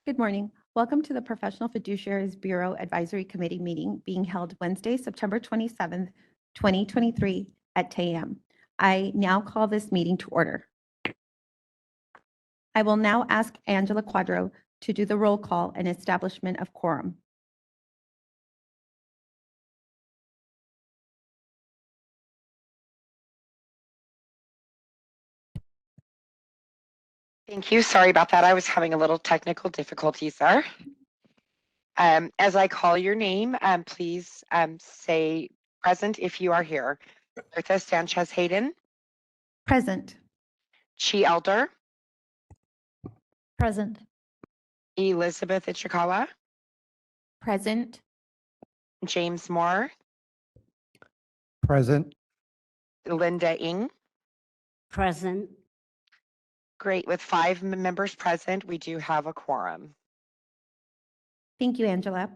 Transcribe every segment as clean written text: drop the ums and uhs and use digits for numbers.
Good morning. Welcome to the Professional Fiduciaries Bureau Advisory Committee meeting being held Wednesday, September 27th, 2023 at 10 a.m. I now call this meeting to order. I will now ask Angela Quadro to do the roll call and establishment of quorum. Thank you. Sorry about that. I was having a little technical difficulties there. As I call your name, please say present if you are here. Bertha Sanchez Hayden, Present. Chi Elder, Present. Elizabeth Ichikawa, Present. James Moore, Present. Linda Ng. Present. Great. With 5 members present, we do have a quorum. Thank you, Angela.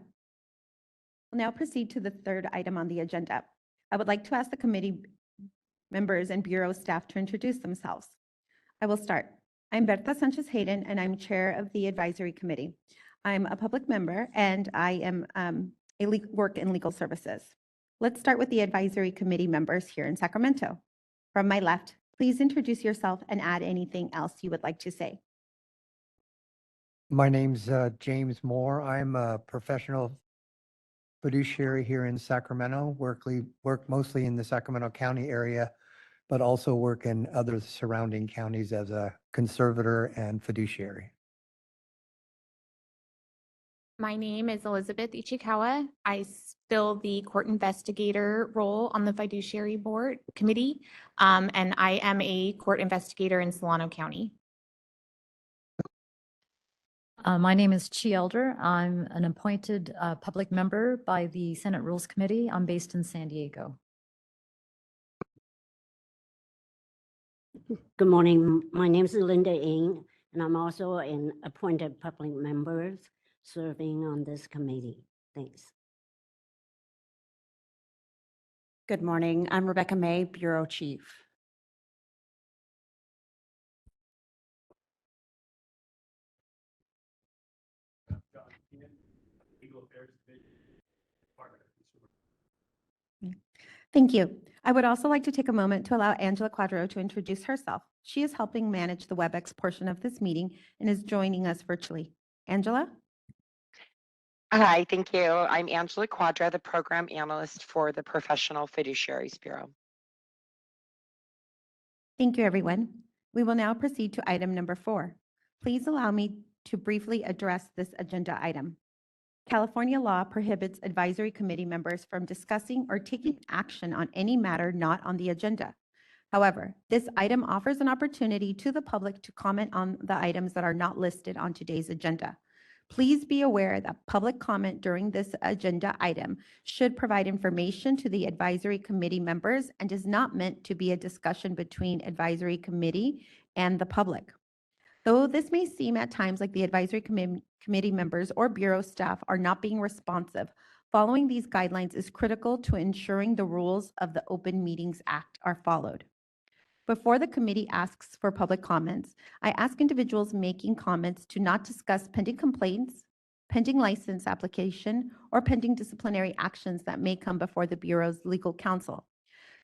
We'll now proceed to the third item on the agenda. I would like to ask the committee members and Bureau staff to introduce themselves. I will start. I'm Berta Sanchez Hayden, and I'm chair of the advisory committee. I'm a public member, and I am work in legal services. Let's start with the advisory committee members here in Sacramento. From my left, please introduce yourself and add anything else you would like to say. My name's James Moore. I'm a professional fiduciary here in Sacramento, work mostly in the Sacramento County area, but also work in other surrounding counties as a conservator and fiduciary. My name is Elizabeth Ichikawa. I fill the court investigator role on the fiduciary board committee, and I am a court investigator in Solano County. My name is Chi Elder. I'm an appointed public member by the Senate Rules Committee. I'm based in San Diego. Good morning. My name is Linda Ng, and I'm also an appointed public member serving on this committee. Thanks. Good morning. I'm Rebecca May, Bureau Chief. Thank you. I would also like to take a moment to allow Angela Quadro to introduce herself. She is helping manage the WebEx portion of this meeting and is joining us virtually. Angela? Hi, thank you. I'm Angela Quadra, the program analyst for the Professional Fiduciaries Bureau. Thank you, everyone. We will now proceed to item number 4. Please allow me to briefly address this agenda item. California law prohibits advisory committee members from discussing or taking action on any matter not on the agenda. However, this item offers an opportunity to the public to comment on the items that are not listed on today's agenda. Please be aware that public comment during this agenda item should provide information to the advisory committee members and is not meant to be a discussion between advisory committee and the public. Though this may seem at times like the advisory committee members or bureau staff are not being responsive, following these guidelines is critical to ensuring the rules of the Open Meetings Act are followed. Before the committee asks for public comments, I ask individuals making comments to not discuss pending complaints, pending license application, or pending disciplinary actions that may come before the Bureau's legal counsel.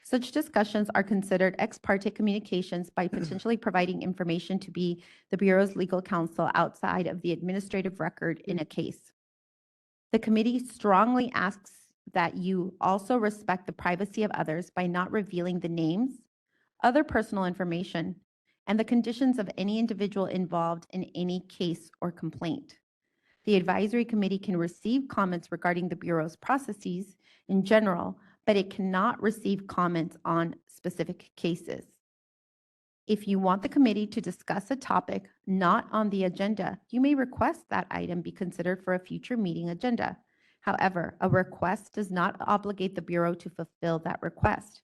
Such discussions are considered ex parte communications by potentially providing information to be the Bureau's legal counsel outside of the administrative record in a case. The committee strongly asks that you also respect the privacy of others by not revealing the names, other personal information, and the conditions of any individual involved in any case or complaint. The advisory committee can receive comments regarding the Bureau's processes in general, but it cannot receive comments on specific cases. If you want the committee to discuss a topic not on the agenda, you may request that item be considered for a future meeting agenda. However, a request does not obligate the Bureau to fulfill that request.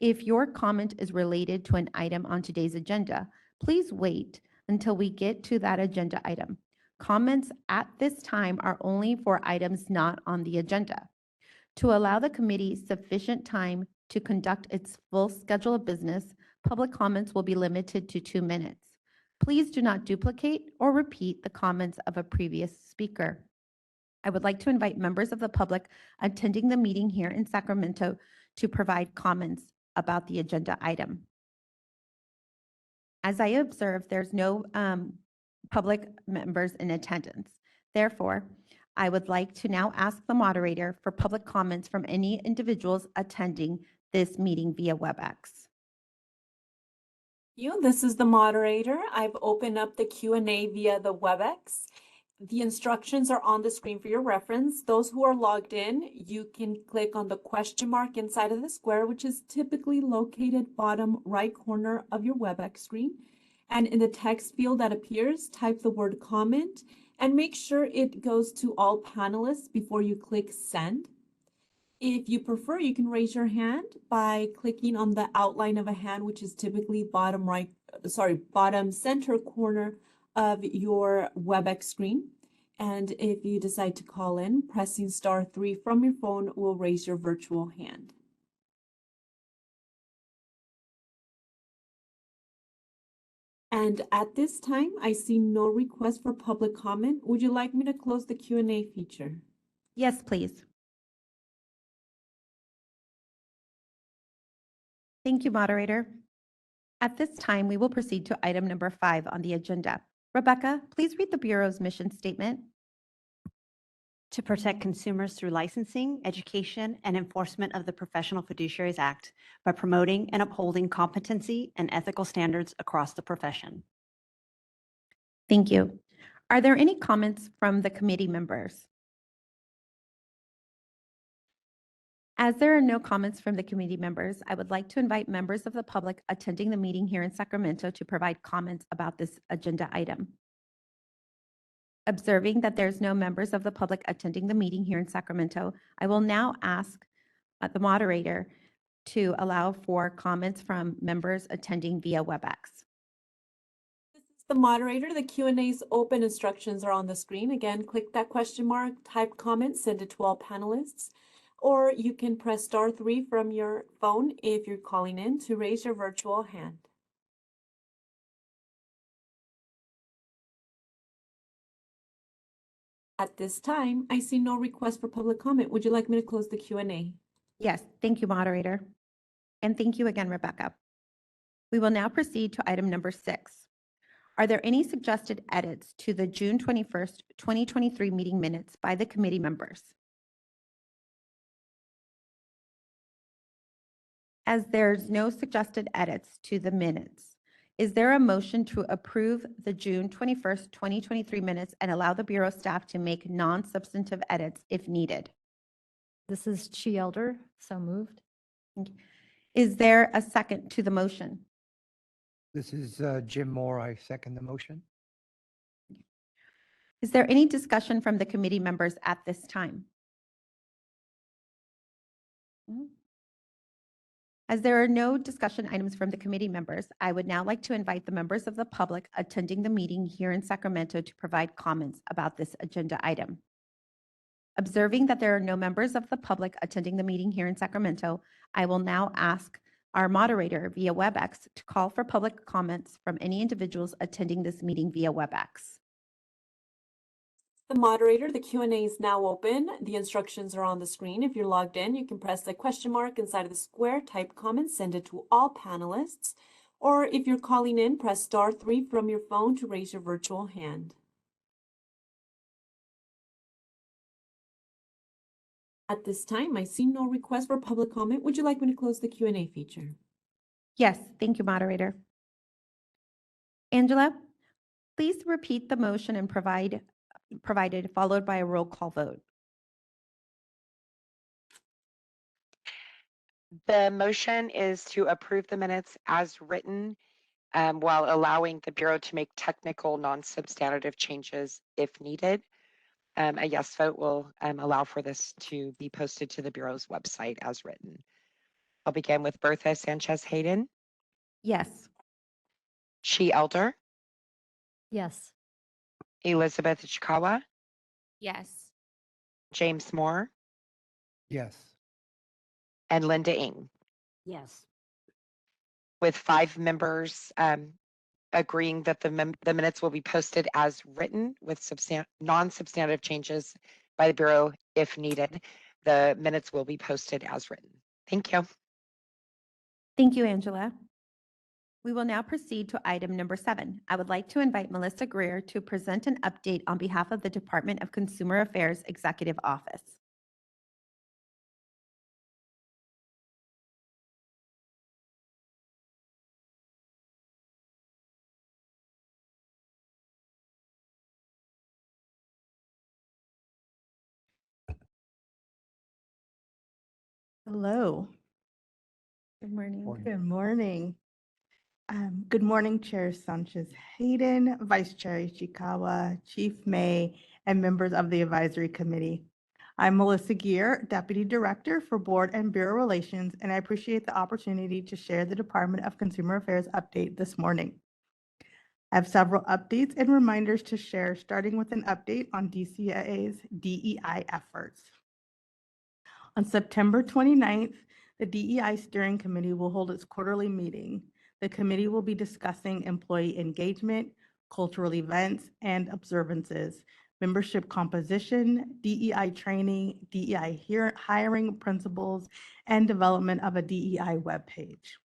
If your comment is related to an item on today's agenda, please wait until we get to that agenda item. Comments at this time are only for items not on the agenda. To allow the committee sufficient time to conduct its full schedule of business, public comments will be limited to 2 minutes. Please do not duplicate or repeat the comments of a previous speaker. I would like to invite members of the public attending the meeting here in Sacramento to provide comments about the agenda item. As I observe, there's no public members in attendance. Therefore, I would like to now ask the moderator for public comments from any individuals attending this meeting via WebEx. This is the moderator. I've opened up the Q&A via the WebEx. The instructions are on the screen for your reference. Those who are logged in, you can click on the question mark inside of the square, which is typically located bottom right corner of your WebEx screen. And in the text field that appears, type the word comment and make sure it goes to all panelists before you click send. If you prefer, you can raise your hand by clicking on the outline of a hand, which is typically bottom center corner of your WebEx screen. And if you decide to call in, pressing *3 from your phone will raise your virtual hand. And at this time, I see no request for public comment. Would you like me to close the Q&A feature? Yes, please. Thank you, moderator. At this time, we will proceed to item number 5 on the agenda. Rebecca, please read the Bureau's mission statement. To protect consumers through licensing, education, and enforcement of the Professional Fiduciaries Act by promoting and upholding competency and ethical standards across the profession. Thank you. Are there any comments from the committee members? As there are no comments from the committee members, I would like to invite members of the public attending the meeting here in Sacramento to provide comments about this agenda item. Observing that there's no members of the public attending the meeting here in Sacramento, I will now ask the moderator to allow for comments from members attending via WebEx. This is the moderator. The Q&A is open. Instructions are on the screen. Again, click that question mark, type comment, send it to all panelists. Or you can press *3 from your phone if you're calling in to raise your virtual hand. At this time, I see no request for public comment. Would you like me to close the Q&A? Yes, thank you, moderator. And thank you again, Rebecca. We will now proceed to item number 6. Are there any suggested edits to the June 21st, 2023 meeting minutes by the committee members? As there's no suggested edits to the minutes, is there a motion to approve the June 21st, 2023 minutes and allow the Bureau staff to make non-substantive edits if needed? This is Chi Elder, so moved. Is there a second to the motion? This is Jim Moore. I second the motion. Is there any discussion from the committee members at this time? As there are no discussion items from the committee members, I would now like to invite the members of the public attending the meeting here in Sacramento to provide comments about this agenda item. Observing that there are no members of the public attending the meeting here in Sacramento, I will now ask our moderator via WebEx to call for public comments from any individuals attending this meeting via WebEx. The moderator, the Q&A is now open. The instructions are on the screen. If you're logged in, you can press the question mark inside of the square, type comment, send it to all panelists. Or if you're calling in, press *3 from your phone to raise your virtual hand. At this time, I see no request for public comment. Would you like me to close the Q&A feature? Yes, thank you, moderator. Angela, please repeat the motion and provided, followed by a roll call vote. The motion is to approve the minutes as written while allowing the Bureau to make technical non-substantive changes if needed. A yes vote will allow for this to be posted to the Bureau's website as written. I'll begin with Bertha Sanchez Hayden, Yes. Chi Elder, Yes. Elizabeth Ichikawa, Yes. James Moore, Yes. and Linda Ng. Yes. With 5 members agreeing that the minutes will be posted as written with non-substantive changes by the Bureau if needed. The minutes will be posted as written. Thank you. Thank you, Angela. We will now proceed to item number 7. I would like to invite Melissa Greer to present an update on behalf of the Department of Consumer Affairs Executive Office. Hello, Good morning. good morning. Good morning, Chair Sanchez Hayden, Vice Chair Ishikawa, Chief May, and members of the Advisory Committee. I'm Melissa Gear, Deputy Director for Board and Bureau Relations, and I appreciate the opportunity to share the Department of Consumer Affairs update this morning. I have several updates and reminders to share, starting with an update on DCA's DEI efforts. On September 29th, the DEI Steering Committee will hold its quarterly meeting. The committee will be discussing employee engagement, cultural events and observances, membership composition, DEI training, DEI hiring principles, and development of a DEI webpage.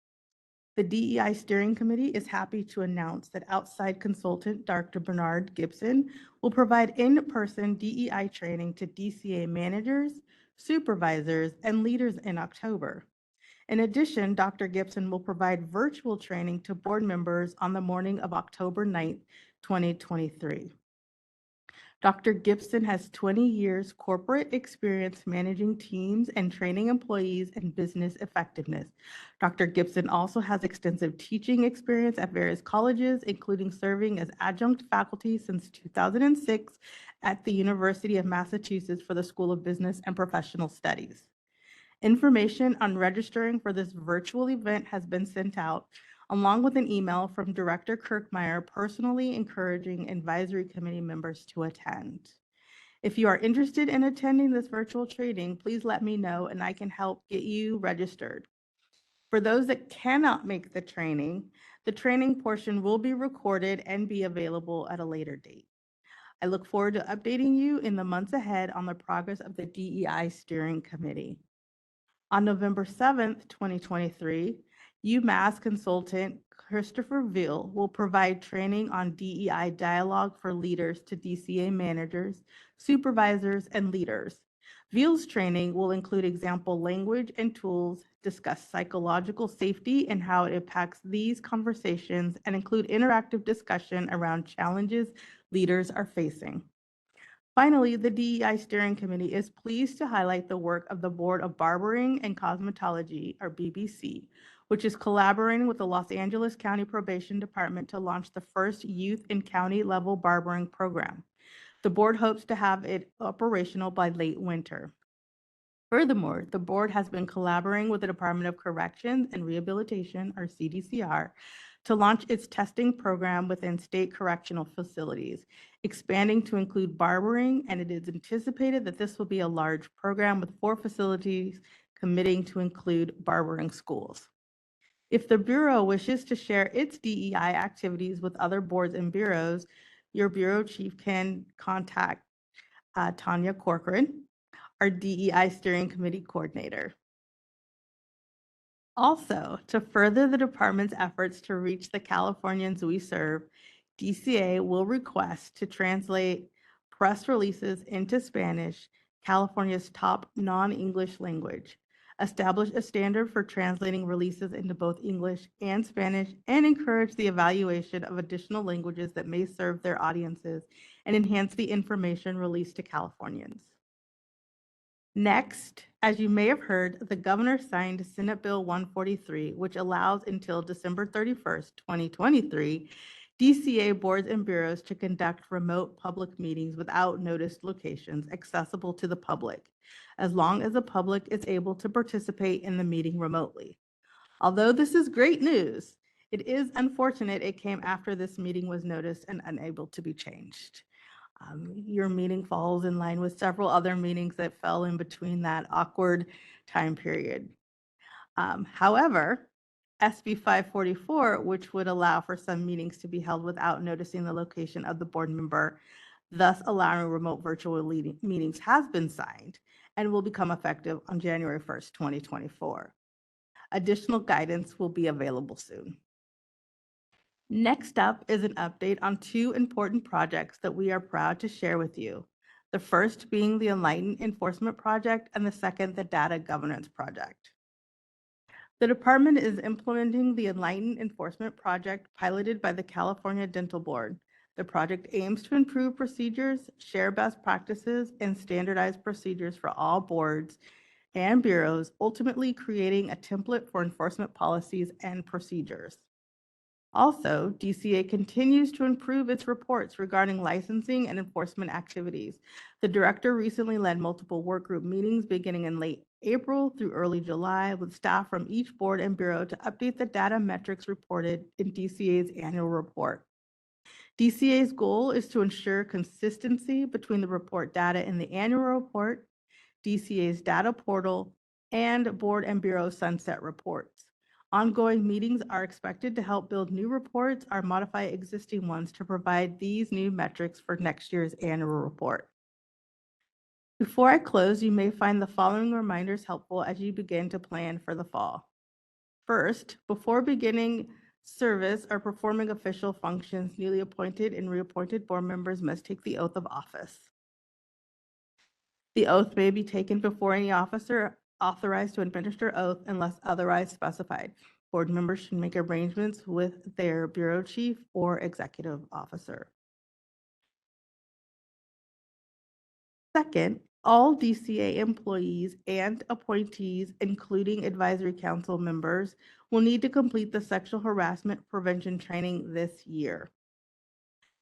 The DEI Steering Committee is happy to announce that outside consultant Dr. Bernard Gibson will provide in-person DEI training to DCA managers, supervisors, and leaders in October. In addition, Dr. Gibson will provide virtual training to board members on the morning of October 9th, 2023. Dr. Gibson has 20 years corporate experience managing teams and training employees in business effectiveness. Dr. Gibson also has extensive teaching experience at various colleges, including serving as adjunct faculty since 2006 at the University of Massachusetts for the School of Business and Professional Studies. Information on registering for this virtual event has been sent out, along with an email from Director Kirkmeyer personally encouraging advisory committee members to attend. If you are interested in attending this virtual training, please let me know and I can help get you registered. For those that cannot make the training portion will be recorded and be available at a later date. I look forward to updating you in the months ahead on the progress of the DEI Steering Committee. On November 7th, 2023, UMass consultant Christopher Veal will provide training on DEI dialogue for leaders to DCA managers, supervisors, and leaders. Veal's training will include example language and tools, discuss psychological safety and how it impacts these conversations, and include interactive discussion around challenges leaders are facing. Finally, the DEI Steering Committee is pleased to highlight the work of the Board of Barbering and Cosmetology, or BBC, which is collaborating with the Los Angeles County Probation Department to launch the first youth and county level barbering program. The board hopes to have it operational by late winter. Furthermore, the board has been collaborating with the Department of Corrections and Rehabilitation, or CDCR, to launch its testing program within state correctional facilities, expanding to include barbering, and it is anticipated that this will be a large program with 4 facilities committing to include barbering schools. If the Bureau wishes to share its DEI activities with other boards and bureaus, your Bureau Chief can contact Tanya Corcoran, our DEI Steering Committee Coordinator. Also, to further the department's efforts to reach the Californians we serve, DCA will request to translate press releases into Spanish, California's top non-English language, establish a standard for translating releases into both English and Spanish, and encourage the evaluation of additional languages that may serve their audiences and enhance the information released to Californians. Next, as you may have heard, the governor signed Senate Bill 143, which allows until December 31st, 2023, DCA boards and bureaus to conduct remote public meetings without noticed locations accessible to the public, as long as the public is able to participate in the meeting remotely. Although this is great news, it is unfortunate it came after this meeting was noticed and unable to be changed. Your meeting falls in line with several other meetings that fell in between that awkward time period. However, SB 544, which would allow for some meetings to be held without noticing the location of the board member, thus allowing remote virtual meetings, has been signed and will become effective on January 1st, 2024. Additional guidance will be available soon. Next up is an update on two important projects that we are proud to share with you. The first being the Enlighten Enforcement Project and the second, the Data Governance Project. The department is implementing the Enlighten Enforcement Project piloted by the California Dental Board. The project aims to improve procedures, share best practices, and standardize procedures for all boards and bureaus, ultimately creating a template for enforcement policies and procedures. Also, DCA continues to improve its reports regarding licensing and enforcement activities. The director recently led multiple workgroup meetings beginning in late April through early July with staff from each board and bureau to update the data metrics reported in DCA's annual report. DCA's goal is to ensure consistency between the report data in the annual report, DCA's data portal, and board and bureau sunset reports. Ongoing meetings are expected to help build new reports or modify existing ones to provide these new metrics for next year's annual report. Before I close, you may find the following reminders helpful as you begin to plan for the fall. First, before beginning service or performing official functions, newly appointed and reappointed board members must take the oath of office. The oath may be taken before any officer authorized to administer oath unless otherwise specified. Board members should make arrangements with their bureau chief or executive officer. Second, all DCA employees and appointees, including advisory council members, will need to complete the sexual harassment prevention training this year.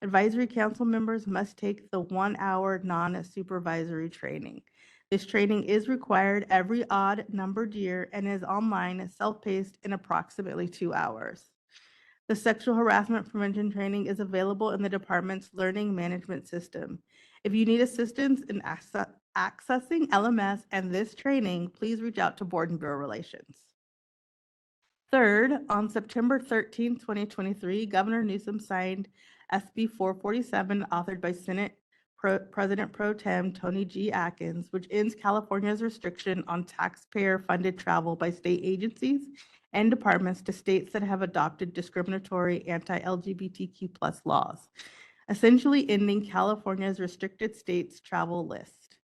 Advisory council members must take the 1-hour non-supervisory training. This training is required every odd numbered year and is online, self-paced in approximately 2 hours. The sexual harassment prevention training is available in the department's learning management system. If you need assistance in accessing LMS and this training, please reach out to Board and Bureau Relations. Third, on September 13, 2023, Governor Newsom signed SB 447, authored by Senate President Pro Tem Tony G. Atkins, which ends California's restriction on taxpayer-funded travel by state agencies and departments to states that have adopted discriminatory anti-LGBTQ+ laws, essentially ending California's restricted states travel list,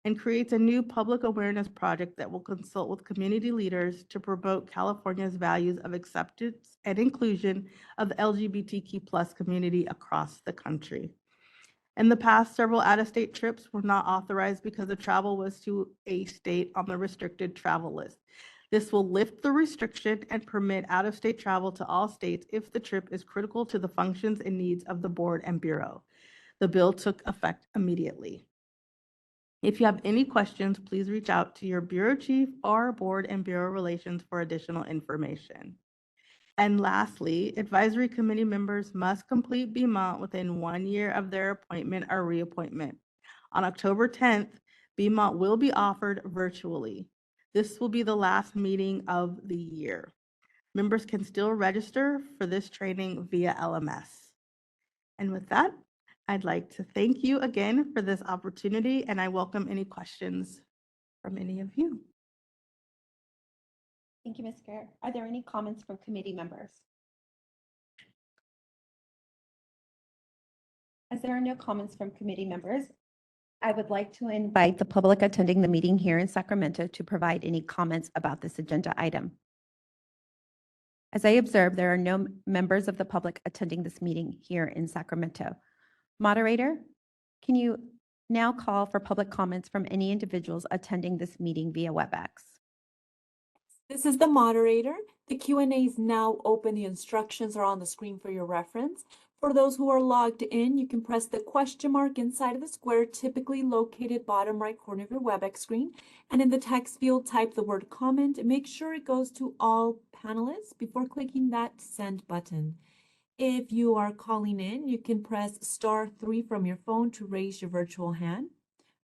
and creates a new public awareness project that will consult with community leaders to promote California's values of acceptance and inclusion of the LGBTQ+ community across the country. In the past, several out-of-state trips were not authorized because the travel was to a state on the restricted travel list. This will lift the restriction and permit out-of-state travel to all states if the trip is critical to the functions and needs of the board and bureau. The bill took effect immediately. If you have any questions, please reach out to your bureau chief or board and bureau relations for additional information. And lastly, advisory committee members must complete BMONT within 1 year of their appointment or reappointment. On October 10th, BMONT will be offered virtually. This will be the last meeting of the year. Members can still register for this training via LMS. And with that, I'd like to thank you again for this opportunity, and I welcome any questions from any of you. Thank you, Ms. Kerr. Are there any comments from committee members? As there are no comments from committee members, I would like to invite the public attending the meeting here in Sacramento to provide any comments about this agenda item. As I observe, there are no members of the public attending this meeting here in Sacramento. Moderator, can you now call for public comments from any individuals attending this meeting via WebEx? This is the moderator. The Q&A is now open. The instructions are on the screen for your reference. For those who are logged in, you can press the question mark inside of the square, typically located bottom right corner of your WebEx screen. And in the text field, type the word comment and make sure it goes to all panelists before clicking that send button. If you are calling in, you can press *3 from your phone to raise your virtual hand.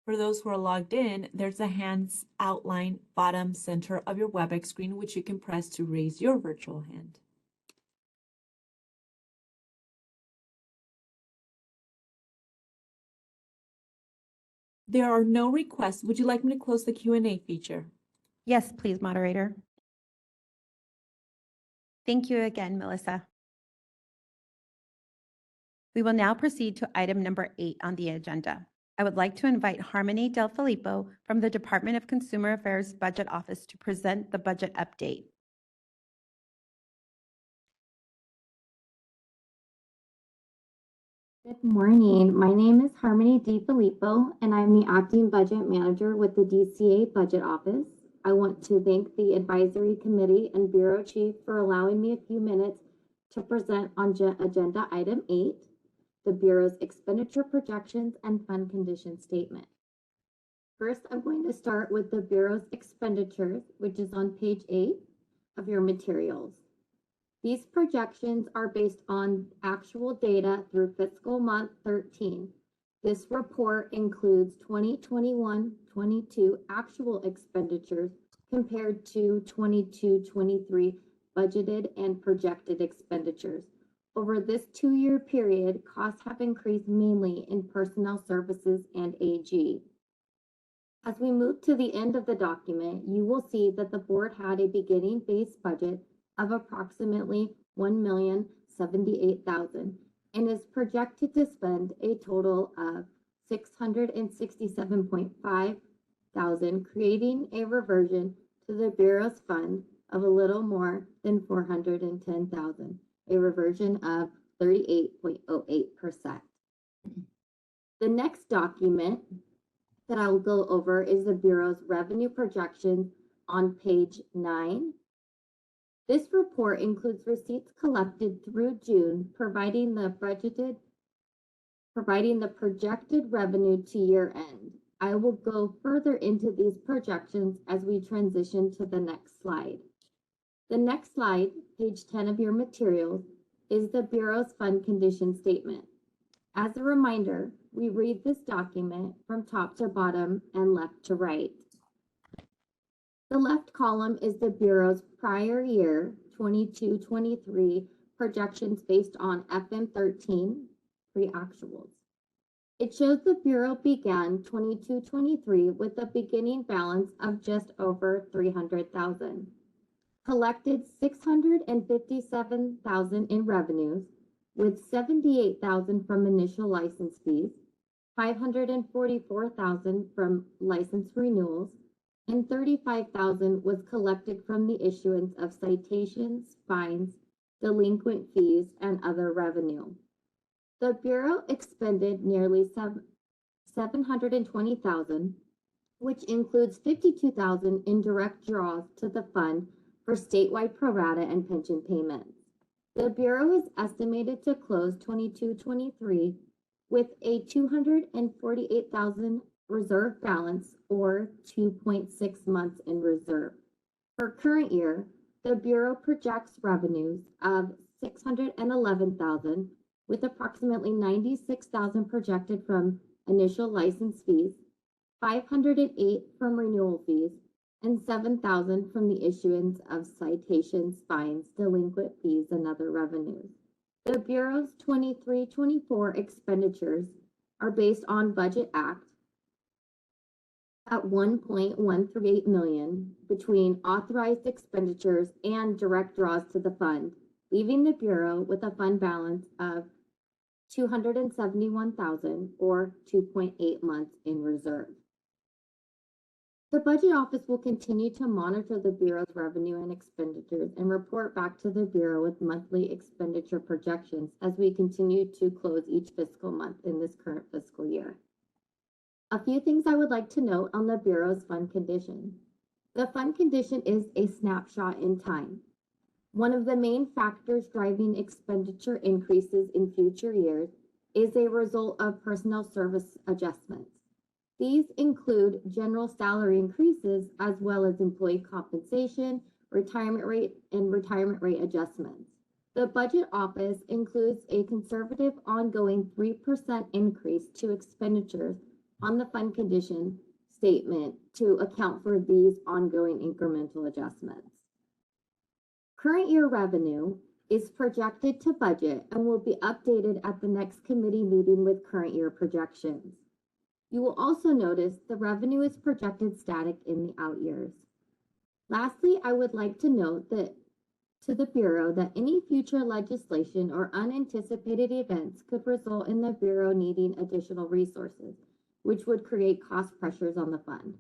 For those who are logged in, there's a hands outline bottom center of your WebEx screen, which you can press to raise your virtual hand. There are no requests. Would you like me to close the Q&A feature? Yes, please, moderator. Thank you again, Melissa. We will now proceed to item number 8 on the agenda. I would like to invite Harmony Del Filippo from the Department of Consumer Affairs Budget Office to present the budget update. Good morning. My name is Harmony DiFilippo, and I'm the Acting Budget Manager with the DCA Budget Office. I want to thank the Advisory Committee and Bureau Chief for allowing me a few minutes to present on Agenda Item 8, the Bureau's Expenditure Projections and Fund Condition Statement. First, I'm going to start with the Bureau's expenditures, which is on page 8 of your materials. These projections are based on actual data through fiscal month 13. This report includes 2021-22 actual expenditures compared to 22-23 budgeted and projected expenditures. Over this 2-year period, costs have increased mainly in personnel services and AG. As we move to the end of the document, you will see that the board had a beginning base budget of approximately $1,078,000 and is projected to spend a total of $667,500, creating a reversion to the Bureau's fund of a little more than $410,000, a reversion of 38.08%. The next document that I will go over is the Bureau's revenue projections on page 9. This report includes receipts collected through June, providing the projected revenue to year end. I will go further into these projections as we transition to the next slide. The next slide, page 10 of your materials, is the Bureau's Fund Condition Statement. As a reminder, we read this document from top to bottom and left to right. The left column is the Bureau's prior year, 22-23, projections based on FM13 pre-actuals. It shows the Bureau began 22-23 with a beginning balance of just over $300,000, collected $657,000 in revenues, with $78,000 from initial license fees, $544,000 from license renewals, and $35,000 was collected from the issuance of citations, fines, delinquent fees, and other revenue. The Bureau expended nearly $720,000, which includes $52,000 in direct draws to the fund for statewide pro rata and pension payments. The Bureau is estimated to close 22-23 with a $248,000 reserve balance, or 2.6 months in reserve. For current year, the Bureau projects revenues of $611,000, with approximately $96,000 projected from initial license fees, $508,000 from renewal fees, and $7,000 from the issuance of citations, fines, delinquent fees, and other revenues. The Bureau's 23-24 expenditures are based on Budget Act at $1.138 million between authorized expenditures and direct draws to the fund, leaving the Bureau with a fund balance of $271,000 or 2.8 months in reserve. The Budget Office will continue to monitor the Bureau's revenue and expenditures and report back to the Bureau with monthly expenditure projections as we continue to close each fiscal month in this current fiscal year. A few things I would like to note on the Bureau's fund condition. The fund condition is a snapshot in time. One of the main factors driving expenditure increases in future years is a result of personnel service adjustments. These include general salary increases as well as employee compensation, retirement rate, and retirement rate adjustments. The Budget Office includes a conservative ongoing 3% increase to expenditures on the fund condition statement to account for these ongoing incremental adjustments. Current year revenue is projected to budget and will be updated at the next committee meeting with current year projections. You will also notice the revenue is projected static in the out years. Lastly, I would like to note that to the Bureau that any future legislation or unanticipated events could result in the Bureau needing additional resources, which would create cost pressures on the fund.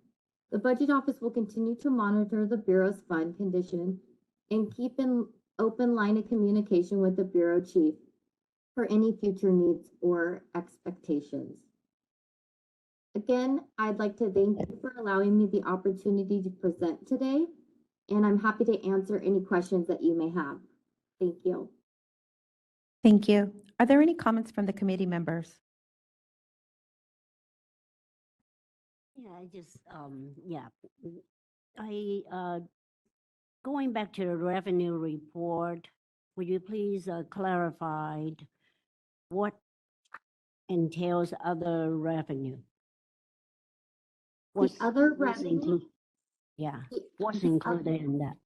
The Budget Office will continue to monitor the Bureau's fund condition and keep an open line of communication with the Bureau Chief for any future needs or expectations. Again, I'd like to thank you for allowing me the opportunity to present today, and I'm happy to answer any questions that you may have. Thank you. Thank you. Are there any comments from the committee members? Yeah, going back to the revenue report, would you please clarify what entails other revenue? The other what's revenue? included? Yeah, what's the included in that?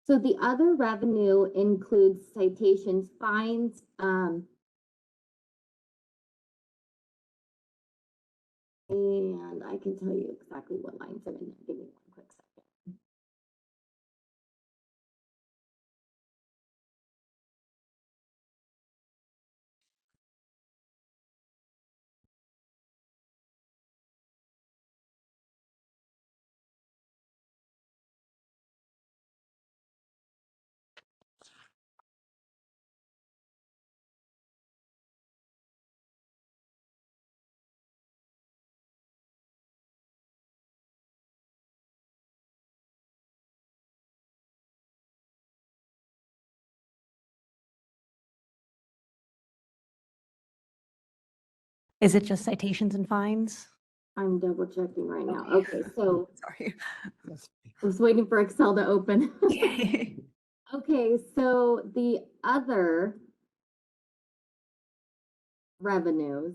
So the other revenue includes citations, fines, and I can tell you exactly what lines are in there. Give me one quick second. Is it just citations and fines? I'm double checking right now. Okay, so Sorry. I was waiting for Excel to open. Okay, so the other revenues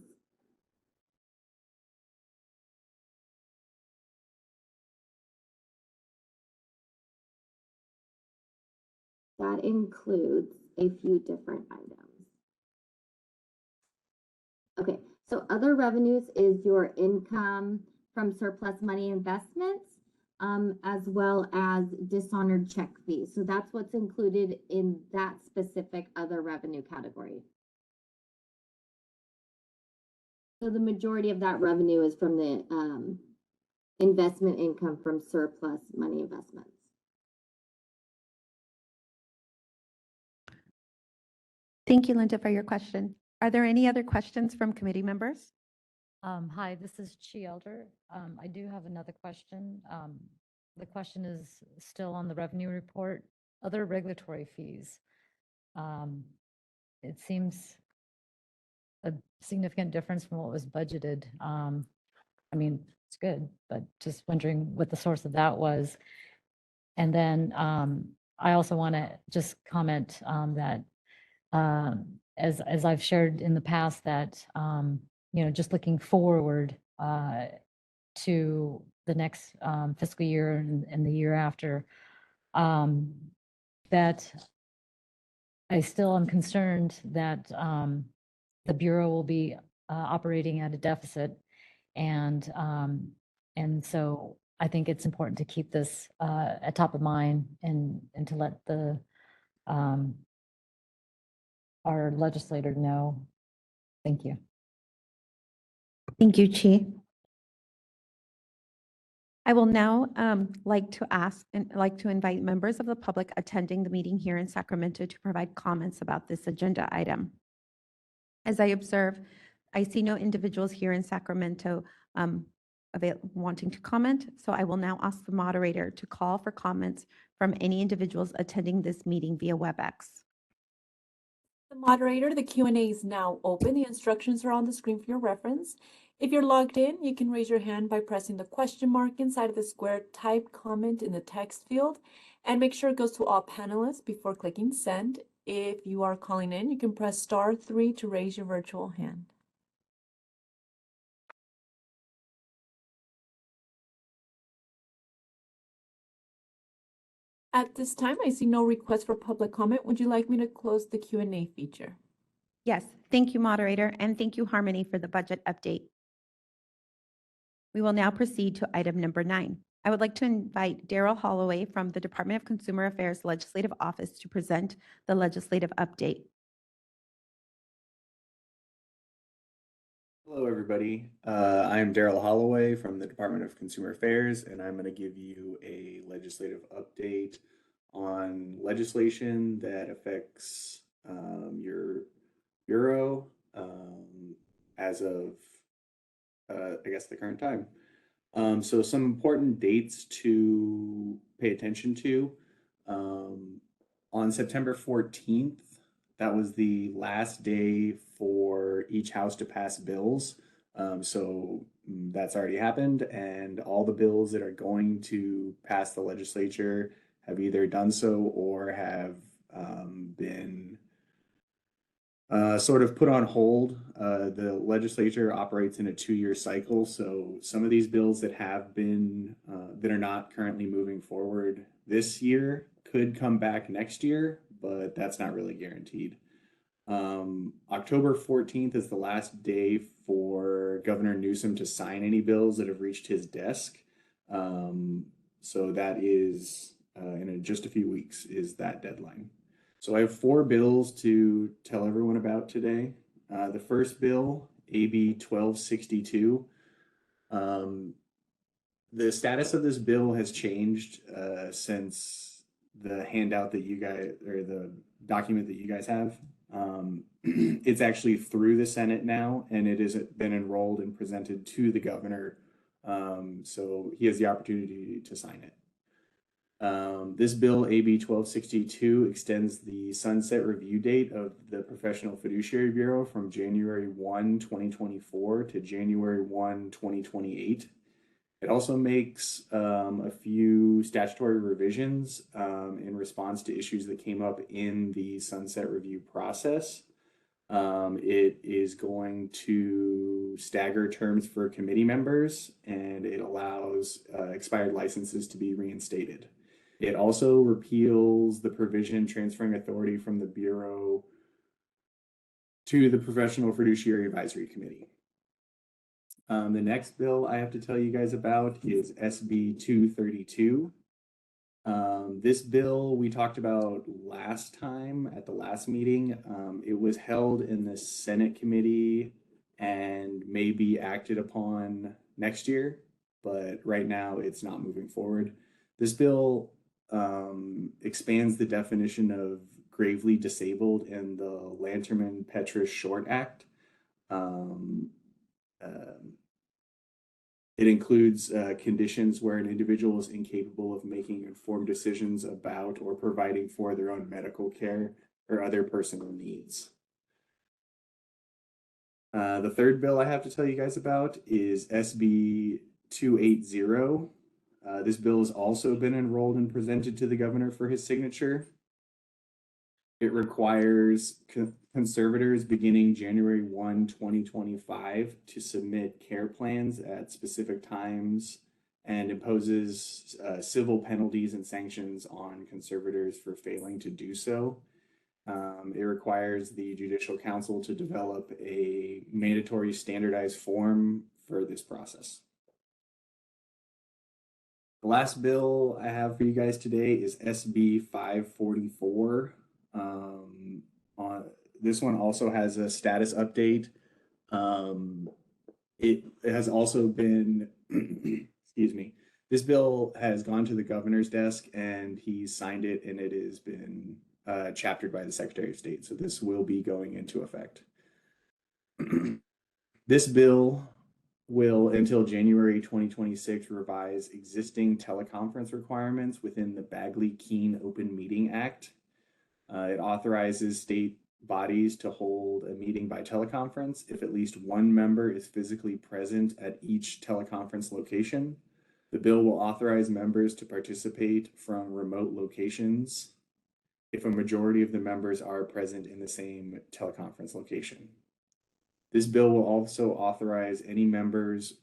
that includes a few different items. Okay, so other revenues is your income from surplus money investments, as well as dishonored check fees. So that's what's included in that specific other revenue category. So the majority of that revenue is from the investment income from surplus money investments. Thank you, Linda, for your question. Are there any other questions from committee members? Hi, this is Chi Elder. I do have another question. The question is still on the revenue report, other regulatory fees. It seems a significant difference from what was budgeted. I mean, it's good, but just wondering what the source of that was. And then I also want to just comment that as I've shared in the past that, just looking forward to the next fiscal year and the year after, that I still am concerned that the Bureau will be operating at a deficit. And so I think it's important to keep this at top of mind and to let our legislator know. Thank you. Thank you, Chi. I will now like to invite members of the public attending the meeting here in Sacramento to provide comments about this agenda item. As I observe, I see no individuals here in Sacramento wanting to comment, so I will now ask the moderator to call for comments from any individuals attending this meeting via WebEx. The moderator, the Q&A is now open. The instructions are on the screen for your reference. If you're logged in, you can raise your hand by pressing the question mark inside of the square, type comment in the text field, and make sure it goes to all panelists before clicking send. If you are calling in, you can press *3 to raise your virtual hand. At this time, I see no request for public comment. Would you like me to close the Q&A feature? Yes, thank you, moderator, and thank you, Harmony, for the budget update. We will now proceed to item number 9. I would like to invite Daryl Holloway from the Department of Consumer Affairs Legislative Office to present the legislative update. Hello, everybody. I'm Daryl Holloway from the Department of Consumer Affairs, and I'm going to give you a legislative update on legislation that affects your bureau as of, I guess, the current time. So some important dates to pay attention to. On September 14th, that was the last day for each house to pass bills. So that's already happened, and all the bills that are going to pass the legislature have either done so or have been sort of put on hold. The legislature operates in a 2-year cycle, so some of these bills that have been that are not currently moving forward this year could come back next year, but that's not really guaranteed. October 14th is the last day for Governor Newsom to sign any bills that have reached his desk. So that is in just a few weeks is that deadline. So I have 4 bills to tell everyone about today. The first bill, AB 1262. The status of this bill has changed since the handout that you guys, or the document that you guys have. It's actually through the Senate now, and it has been enrolled and presented to the governor. So he has the opportunity to sign it. This bill, AB 1262, extends the sunset review date of the Professional Fiduciary Bureau from January 1, 2024 to January 1, 2028. It also makes a few statutory revisions in response to issues that came up in the sunset review process. It is going to stagger terms for committee members, and it allows expired licenses to be reinstated. It also repeals the provision transferring authority from the Bureau to the Professional Fiduciary Advisory Committee. The next bill I have to tell you guys about is SB 232. This bill we talked about last time at the last meeting. It was held in the Senate committee and may be acted upon next year, but right now it's not moving forward. This bill expands the definition of gravely disabled in the Lanterman-Petrus Short Act. It includes conditions where an individual is incapable of making informed decisions about or providing for their own medical care or other personal needs. The third bill I have to tell you guys about is SB 280. This bill has also been enrolled and presented to the governor for his signature. It requires conservators beginning January 1, 2025 to submit care plans at specific times and imposes civil penalties and sanctions on conservators for failing to do so. It requires the Judicial Council to develop a mandatory standardized form for this process. The last bill I have for you guys today is SB 544. This one also has a status update. It has also been, excuse me, this bill has gone to the governor's desk and he signed it, and it has been chaptered by the Secretary of State. So this will be going into effect. This bill will, until January 2026, revise existing teleconference requirements within the Bagley-Keene Open Meeting Act. It authorizes state bodies to hold a meeting by teleconference if at least one member is physically present at each teleconference location. The bill will authorize members to participate from remote locations if a majority of the members are present in the same teleconference location. This bill will also authorize any members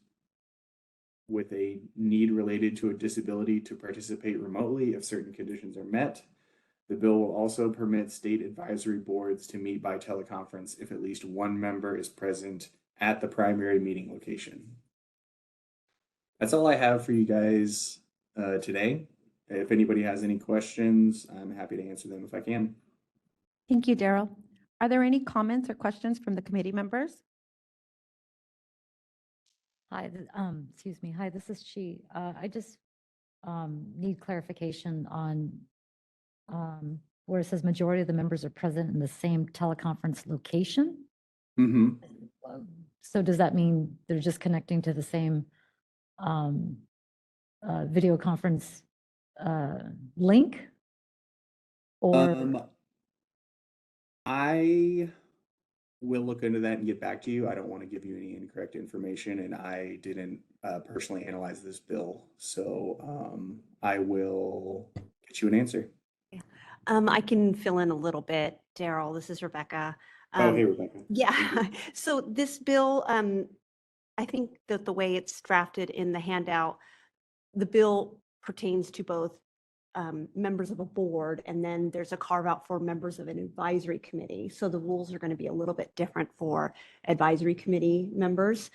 with a need related to a disability to participate remotely if certain conditions are met. The bill will also permit state advisory boards to meet by teleconference if at least one member is present at the primary meeting location. That's all I have for you guys today. If anybody has any questions, I'm happy to answer them if I can. Thank you, Daryl. Are there any comments or questions from the committee members? Hi, excuse me. Hi, this is Chi. I just need clarification on where it says majority of the members are present in the same teleconference location. Mm-hmm. So does that mean they're just connecting to the same video conference link? Or I will look into that and get back to you. I don't want to give you any incorrect information, and I didn't personally analyze this bill. So I will get you an answer. I can fill in a little bit, Daryl. This is Rebecca. Oh, hey, Rebecca. Yeah, so this bill, I think that the way it's drafted in the handout, the bill pertains to both members of a board, and then there's a carve out for members of an advisory committee. So the rules are going to be a little bit different for advisory committee members.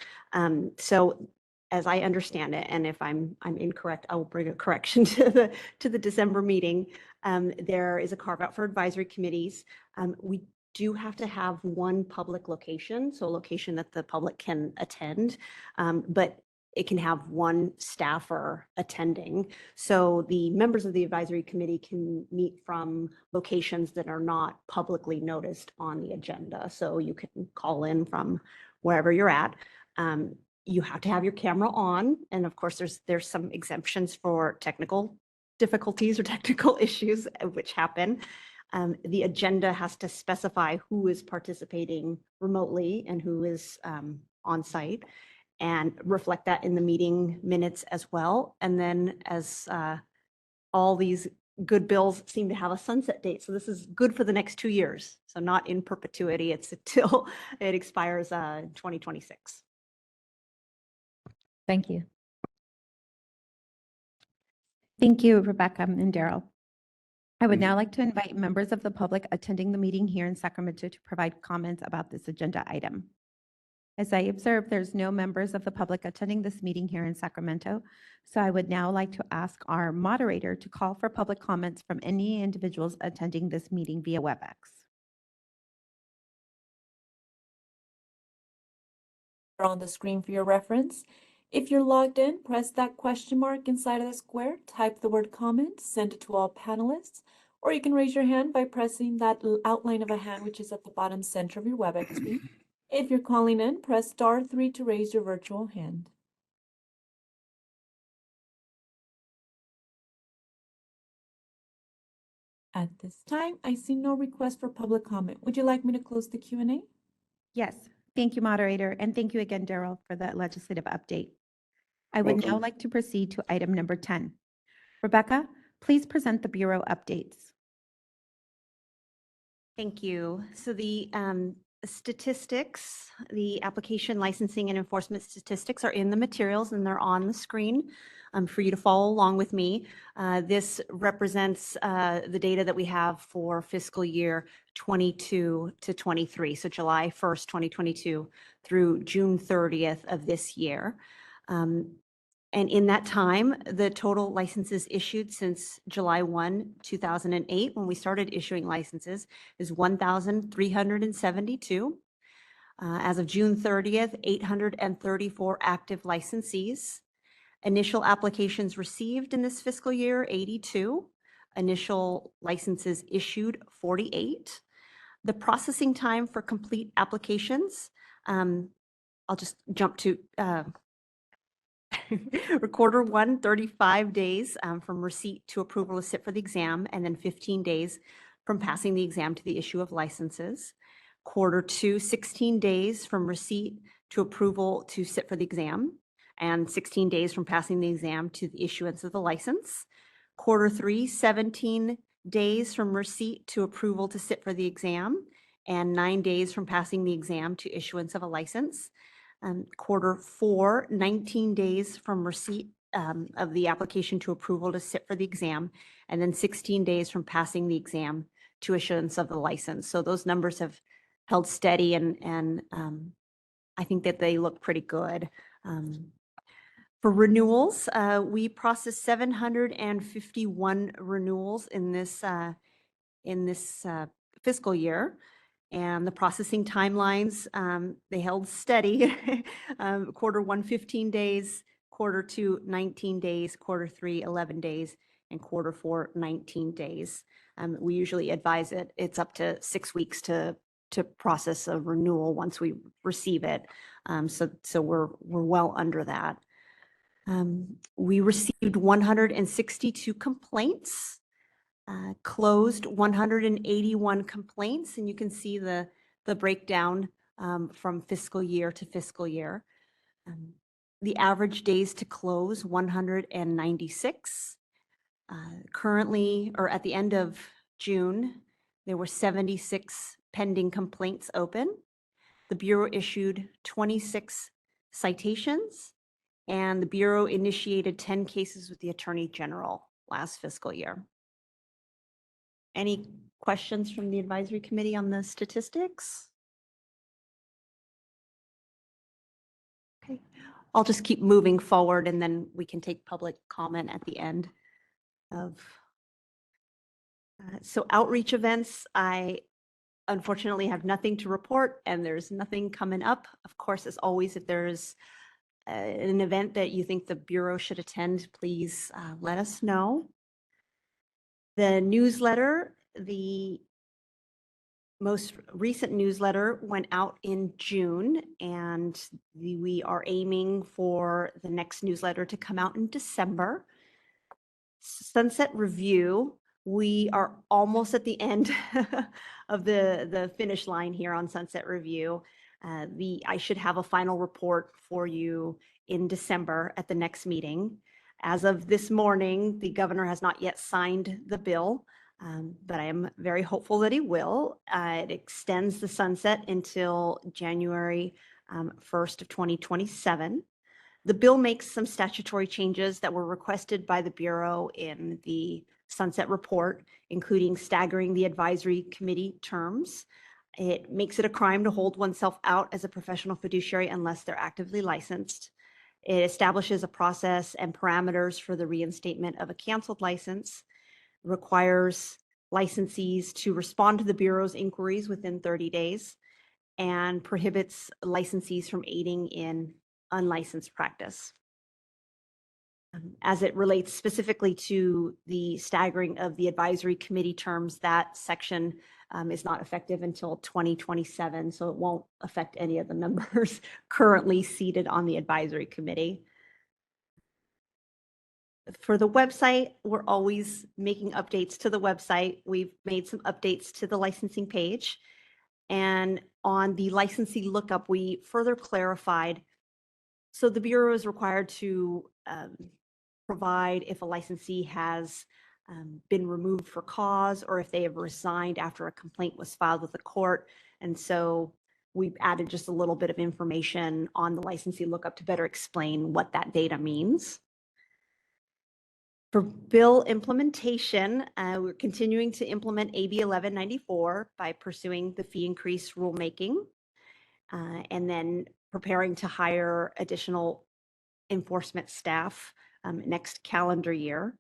So as I understand it, and if I'm incorrect, I will bring a correction to the December meeting. There is a carve out for advisory committees. We do have to have one public location, so a location that the public can attend, but it can have one staffer attending. So the members of the advisory committee can meet from locations that are not publicly noticed on the agenda. So you can call in from wherever you're at. You have to have your camera on. And of course, there's some exemptions for technical difficulties or technical issues which happen. The agenda has to specify who is participating remotely and who is on site, and reflect that in the meeting minutes as well. And then as all these good bills seem to have a sunset date. So this is good for the next 2 years. So not in perpetuity, it's until it expires 2026. thank you. Thank you, Rebecca and Daryl. I would Thank you. now like to invite members of the public attending the meeting here in Sacramento to provide comments about this agenda item. As I observe, there's no members of the public attending this meeting here in Sacramento, so I would now like to ask our moderator to call for public comments from any individuals attending this meeting via WebEx. On the screen for your reference. If you're logged in, press that question mark inside of the square, type the word comment, send it to all panelists, or you can raise your hand by pressing that outline of a hand which is at the bottom center of your WebEx screen. If you're calling in, press *3 to raise your virtual hand. At this time, I see no request for public comment. Would you like me to close the Q&A? Yes, thank you, moderator, and thank you again, Daryl, for the legislative update. I would now Welcome. like to proceed to item number 10. Rebecca, please present the Bureau updates. Thank you. So the statistics, the application licensing and enforcement statistics are in the materials and they're on the screen for you to follow along with me. This represents the data that we have for fiscal year 22 to 23. So July 1st, 2022 through June 30th of this year. And in that time, the total licenses issued since July 1, 2008, when we started issuing licenses, is 1,372. As of June 30th, 834 active licensees. Initial applications received in this fiscal year, 82. Initial licenses issued, 48. The processing time for complete applications, I'll just jump to Recorder 1, 35 days from receipt to approval to sit for the exam, and then 15 days from passing the exam to the issue of licenses. Quarter 2, 16 days from receipt to approval to sit for the exam, and 16 days from passing the exam to the issuance of the license. Quarter 3, 17 days from receipt to approval to sit for the exam, and 9 days from passing the exam to issuance of a license. Quarter four, 19 days from receipt of the application to approval to sit for the exam, and then 16 days from passing the exam to issuance of the license. So those numbers have held steady, and I think that they look pretty good. For renewals, we processed 751 renewals in this fiscal year. And the processing timelines, they held steady. Quarter one, 15 days, quarter two, 19 days, quarter three, 11 days, and quarter four, 19 days. We usually advise it's up to 6 weeks to process a renewal once we receive it. So we're well under that. We received 162 complaints. Closed 181 complaints, and you can see the breakdown from fiscal year to fiscal year. The average days to close, 196. Currently, or at the end of June, there were 76 pending complaints open. The Bureau issued 26 citations, and the Bureau initiated 10 cases with the Attorney General last fiscal year. Any questions from the advisory committee on the statistics? Okay, I'll just keep moving forward and then we can take public comment at the end of. So outreach events, I unfortunately have nothing to report and there's nothing coming up. Of course, as always, if there's an event that you think the Bureau should attend, please let us know. The newsletter, the most recent newsletter went out in June, and we are aiming for the next newsletter to come out in December. Sunset Review, we are almost at the end of the finish line here on Sunset Review. I should have a final report for you in December at the next meeting. As of this morning, the governor has not yet signed the bill, but I am very hopeful that he will. It extends the sunset until January 1st of 2027. The bill makes some statutory changes that were requested by the Bureau in the sunset report, including staggering the advisory committee terms. It makes it a crime to hold oneself out as a professional fiduciary unless they're actively licensed. It establishes a process and parameters for the reinstatement of a canceled license, requires licensees to respond to the Bureau's inquiries within 30 days, and prohibits licensees from aiding in unlicensed practice. As it relates specifically to the staggering of the advisory committee terms, that section is not effective until 2027, so it won't affect any of the members currently seated on the advisory committee. For the website, we're always making updates to the website. We've made some updates to the licensing page. And on the licensee lookup, we further clarified. So the Bureau is required to provide if a licensee has been removed for cause or if they have resigned after a complaint was filed with the court. And so we've added just a little bit of information on the licensee lookup to better explain what that data means. For bill implementation, we're continuing to implement AB 1194 by pursuing the fee increase rulemaking, and then preparing to hire additional enforcement staff next calendar year.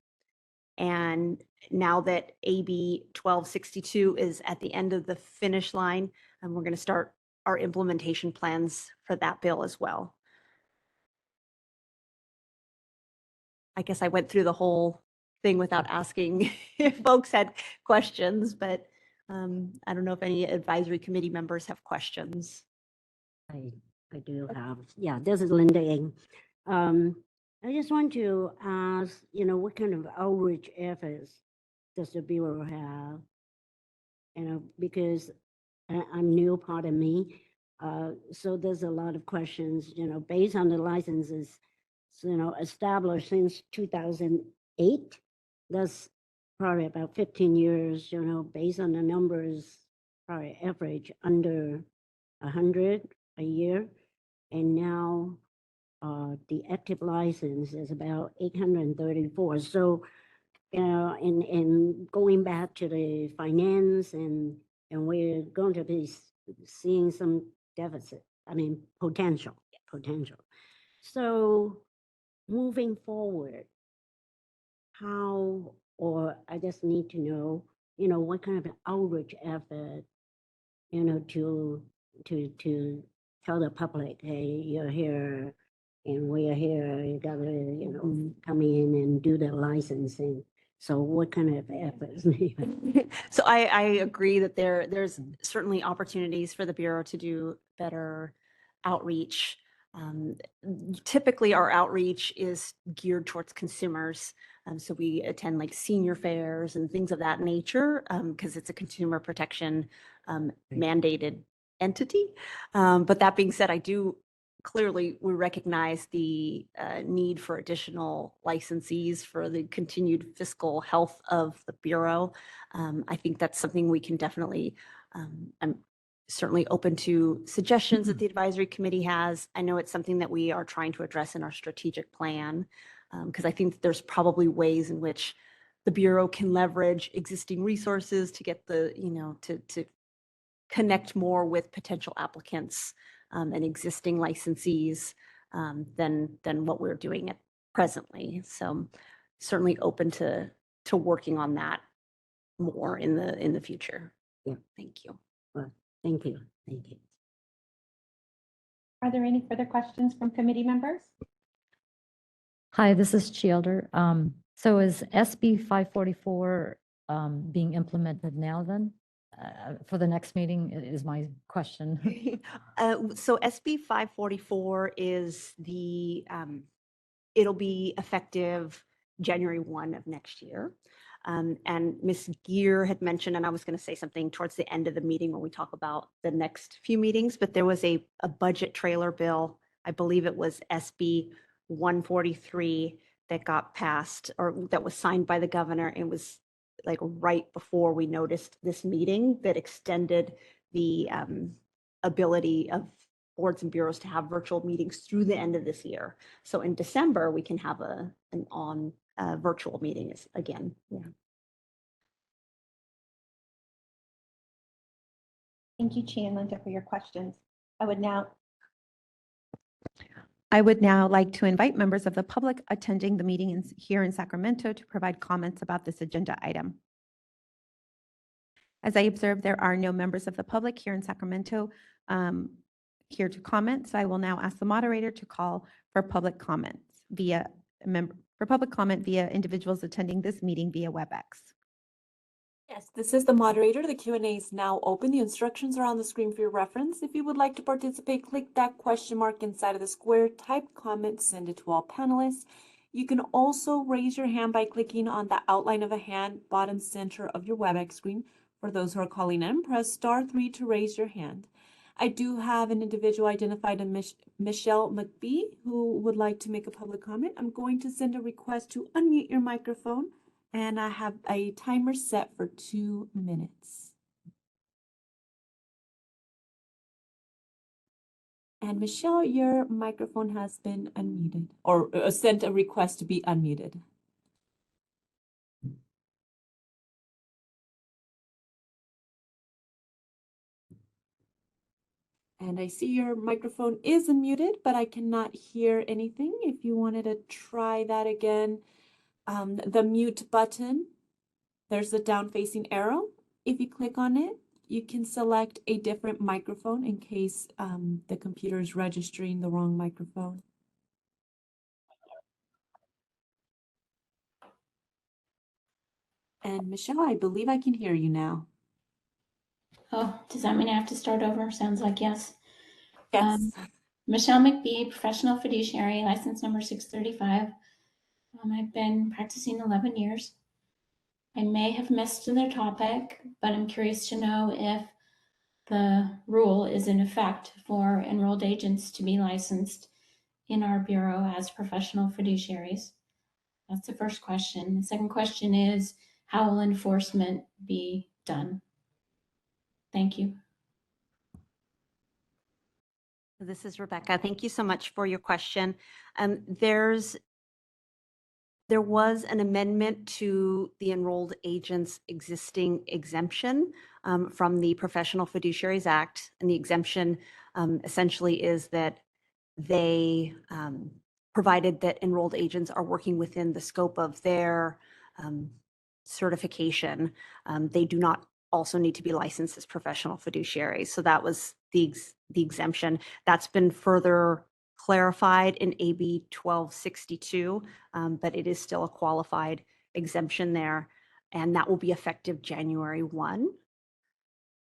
And now that AB 1262 is at the end of the finish line, we're going to start our implementation plans for that bill as well. I guess I went through the whole thing without asking if folks had questions, but I don't know if any advisory committee members have questions. I do have, yeah, this is Linda Ng. I just want to ask, what kind of outreach efforts does the Bureau have? Because I'm new, pardon me. So there's a lot of questions, based on the licenses, established since 2008. That's probably about 15 years, based on the numbers, probably average under 100 a year. and now the active license is about 834. So, and going back to the finance and we're going to be seeing some deficit, potential. So moving forward, how, or I just need to know, what kind of an outreach effort, to tell the public, hey, you're here and we're here, you gotta, come in and do the licensing. So what kind of efforts? So I agree that there's certainly opportunities for the Bureau to do better outreach. Typically, our outreach is geared towards consumers. So we attend like senior fairs and things of that nature because it's a consumer protection mandated entity. But that being said, clearly we recognize the need for additional licensees for the continued fiscal health of the Bureau. I think that's something we can definitely, I'm certainly open to suggestions that the advisory committee has. I know it's something that we are trying to address in our strategic plan because I think that there's probably ways in which the Bureau can leverage existing resources to get to connect more with potential applicants and existing licensees than what we're doing at presently. So certainly open to working on that more in the future. Yeah. Thank you. Well, thank you. Thank you. Are there any further questions from committee members? Hi, this is Chielder. So is SB 544 being implemented now then? For the next meeting is my question. So SB 544 is it'll be effective January 1 of next year. And Ms. Gear had mentioned, and I was going to say something towards the end of the meeting when we talk about the next few meetings, but there was a budget trailer bill, I believe it was SB 143 that got passed or that was signed by the governor. It was like right before we noticed this meeting that extended the ability of boards and bureaus to have virtual meetings through the end of this year. So in December, we can have an virtual meeting again. Yeah. Thank you, Chi and Linda, for your questions. I would now like to invite members of the public attending the meeting here in Sacramento to provide comments about this agenda item. As I observe, there are no members of the public here in Sacramento here to comment, so I will now ask the moderator to call for public comments via individuals attending this meeting via WebEx. Yes, this is the moderator. The Q&A is now open. The instructions are on the screen for your reference. If you would like to participate, click that question mark inside of the square, type comment, send it to all panelists. You can also raise your hand by clicking on the outline of a hand, bottom center of your WebEx screen. For those who are calling in, press *3 to raise your hand. I do have an individual identified as Michelle McBee who would like to make a public comment. I'm going to send a request to unmute your microphone. And I have a timer set for 2 minutes. And Michelle, your microphone has been unmuted or sent a request to be unmuted. And I see your microphone is unmuted, but I cannot hear anything. If you wanted to try that again, the mute button, there's the down facing arrow. If you click on it, you can select a different microphone in case the computer is registering the wrong microphone. And Michelle, I believe I can hear you now. Oh, does that mean I have to start over? Sounds like yes. Yes. Michelle McBee, professional fiduciary, license number 635. I've been practicing 11 years. I may have missed the topic, but I'm curious to know if the rule is in effect for enrolled agents to be licensed in our bureau as professional fiduciaries. That's the first question. The second question is, how will enforcement be done? Thank you. This is Rebecca. Thank you so much for your question. There was an amendment to the enrolled agent's existing exemption from the Professional Fiduciaries Act. And the exemption essentially is that they, provided that enrolled agents are working within the scope of their certification, they do not also need to be licensed as professional fiduciaries. So that was the exemption. That's been further clarified in AB 1262, but it is still a qualified exemption there. And that will be effective January 1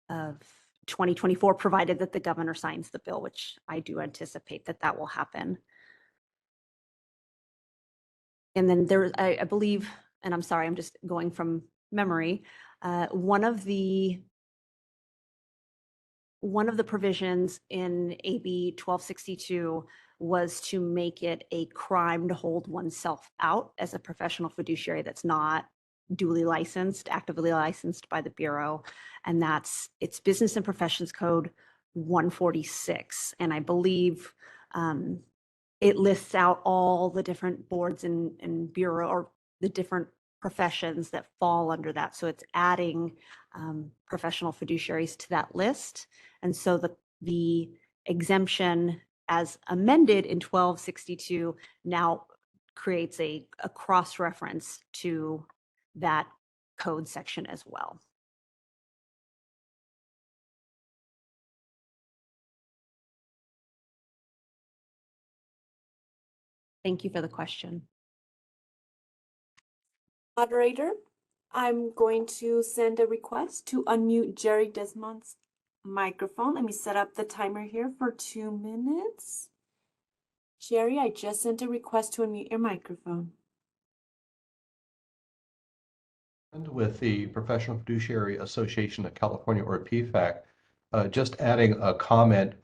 of 2024, provided that the governor signs the bill, which I do anticipate that that will happen. And then there, I believe, and I'm sorry, I'm just going from memory, one of the provisions in AB 1262 was to make it a crime to hold oneself out as a professional fiduciary that's not duly licensed, actively licensed by the Bureau. And it's Business and Professions Code 146. And I believe it lists out all the different boards and Bureau, or the different professions that fall under that. So it's adding professional fiduciaries to that list. And so the exemption as amended in 1262 now creates a cross-reference to that code section as well. Thank you for the question. Moderator, I'm going to send a request to unmute Jerry Desmond's microphone. Let me set up the timer here for 2 minutes. Jerry, I just sent a request to unmute your microphone. With the Professional Fiduciary Association of California, or PFAC, just adding a comment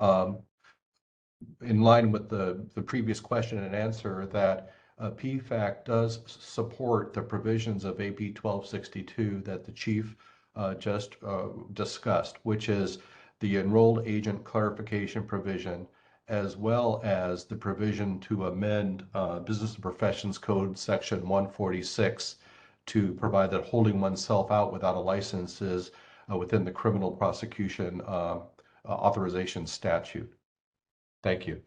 in line with the previous question and answer, that PFAC does support the provisions of AB 1262 that the chief just discussed, which is the enrolled agent clarification provision, as well as the provision to amend Business and Professions Code Section 146 to provide that holding oneself out without a license is within the criminal prosecution authorization statute. Thank you.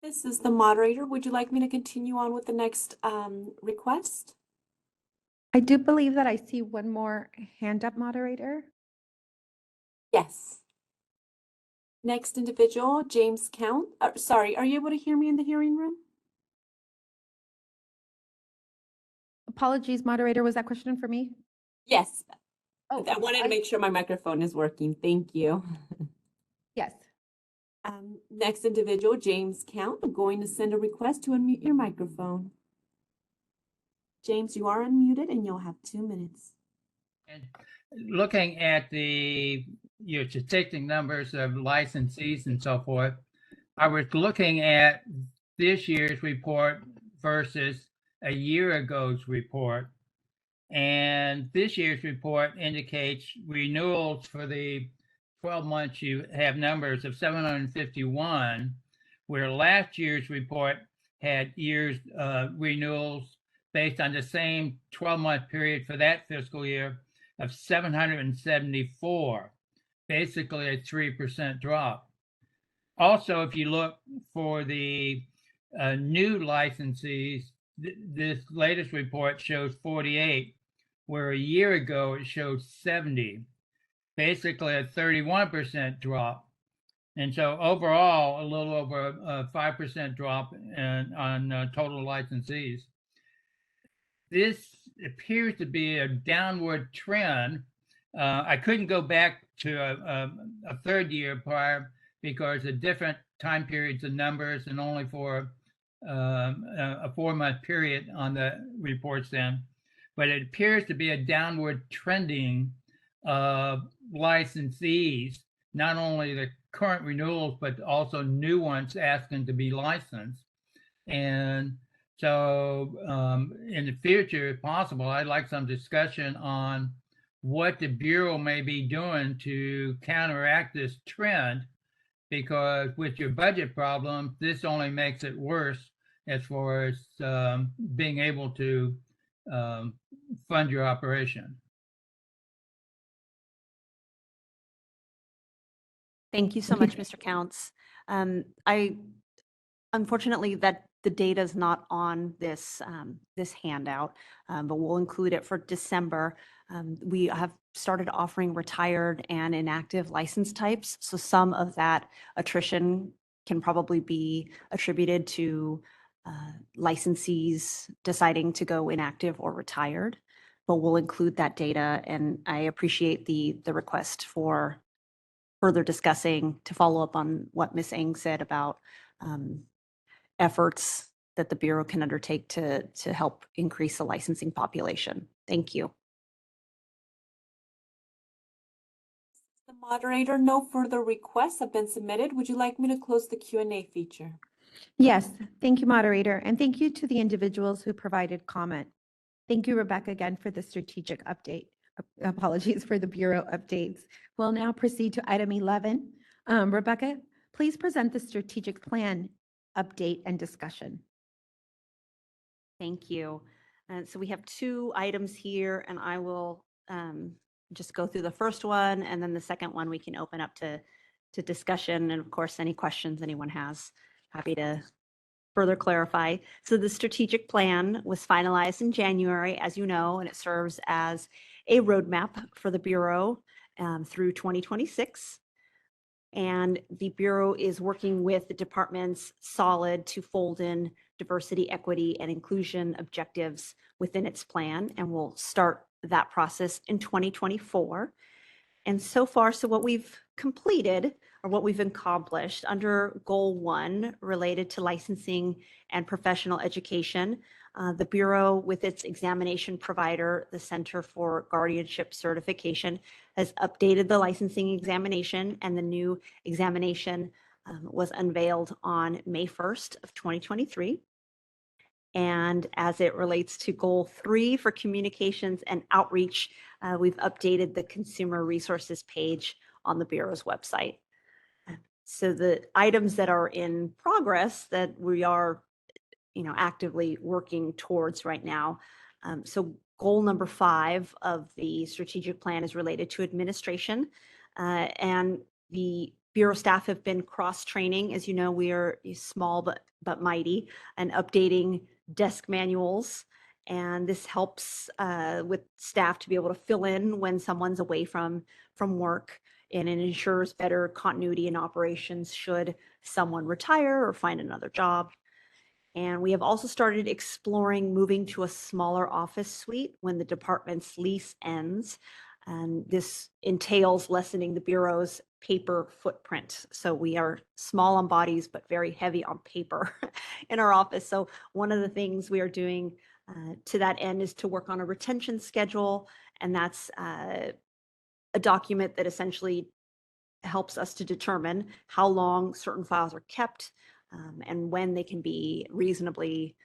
This is the moderator. Would you like me to continue on with the next request? I do believe that I see one more hand up, moderator. Yes. Next individual, James Count. Sorry, are you able to hear me in the hearing room? Apologies, moderator. Was that question for me? Yes. Oh, I wanted to make sure my microphone is working. Thank you. Yes. Next individual, James Count. I'm going to send a request to unmute your microphone. James, you are unmuted and you'll have 2 minutes. And looking at the statistic numbers of licensees and so forth, I was looking at this year's report versus a year ago's report. And this year's report indicates renewals for the 12 months. You have numbers of 751, where last year's report had years renewals based on the same 12-month period for that fiscal year of 774, basically a 3% drop. Also, if you look for the new licensees, this latest report shows 48, where a year ago it showed 70, basically a 31% drop. And so overall, a little over a 5% drop on total licensees. This appears to be a downward trend. I couldn't go back to a third year prior because of different time periods and numbers, and only for a 4-month period on the reports then. But it appears to be a downward trending of licensees not only the current renewals, but also new ones asking to be licensed. And so in the future, if possible, I'd like some discussion on what the Bureau may be doing to counteract this trend, because with your budget problem, this only makes it worse as far as being able to fund your operation. Thank you so much, Mr. Counts. Unfortunately, that the data is not on this this handout, but we'll include it for December. We have started offering retired and inactive license types, so some of that attrition can probably be attributed to licensees deciding to go inactive or retired. But we'll include that data, and I appreciate the request for further discussing to follow up on what Ms. Eng said about efforts that the Bureau can undertake to help increase the licensing population. Thank you. The moderator, no further requests have been submitted. Would you like me to close the Q&A feature? Yes, thank you, moderator, and thank you to the individuals who provided comment. Thank you, Rebecca, again for the strategic update. Apologies for the Bureau updates. We'll now proceed to item 11. Rebecca, please present the strategic plan update and discussion. Thank you. So we have two items here, and I will just go through the first one, and then the second one we can open up to discussion, and of course, any questions anyone has, happy to further clarify. So the strategic plan was finalized in January, as you know, and it serves as a roadmap for the Bureau through 2026. And the Bureau is working with the department's solid to fold in diversity, equity, and inclusion objectives within its plan, and we'll start that process in 2024. And so far, so what we've completed or what we've accomplished under Goal 1 related to licensing and professional education, the Bureau with its examination provider, the Center for Guardianship Certification, has updated the licensing examination, and the new examination was unveiled on May 1st of 2023. And as it relates to Goal 3 for communications and outreach, we've updated the consumer resources page on the Bureau's website. So the items that are in progress that we are, actively working towards right now. So goal number 5 of the strategic plan is related to administration, and the Bureau staff have been cross-training. As you know, we are small but mighty, and updating desk manuals. And this helps with staff to be able to fill in when someone's away from work, and it ensures better continuity in operations should someone retire or find another job. And we have also started exploring moving to a smaller office suite when the department's lease ends. And this entails lessening the Bureau's paper footprint. So we are small on bodies, but very heavy on paper in our office. So one of the things we are doing to that end is to work on a retention schedule. And that's a document that essentially helps us to determine how long certain files are kept and when they can be reasonably,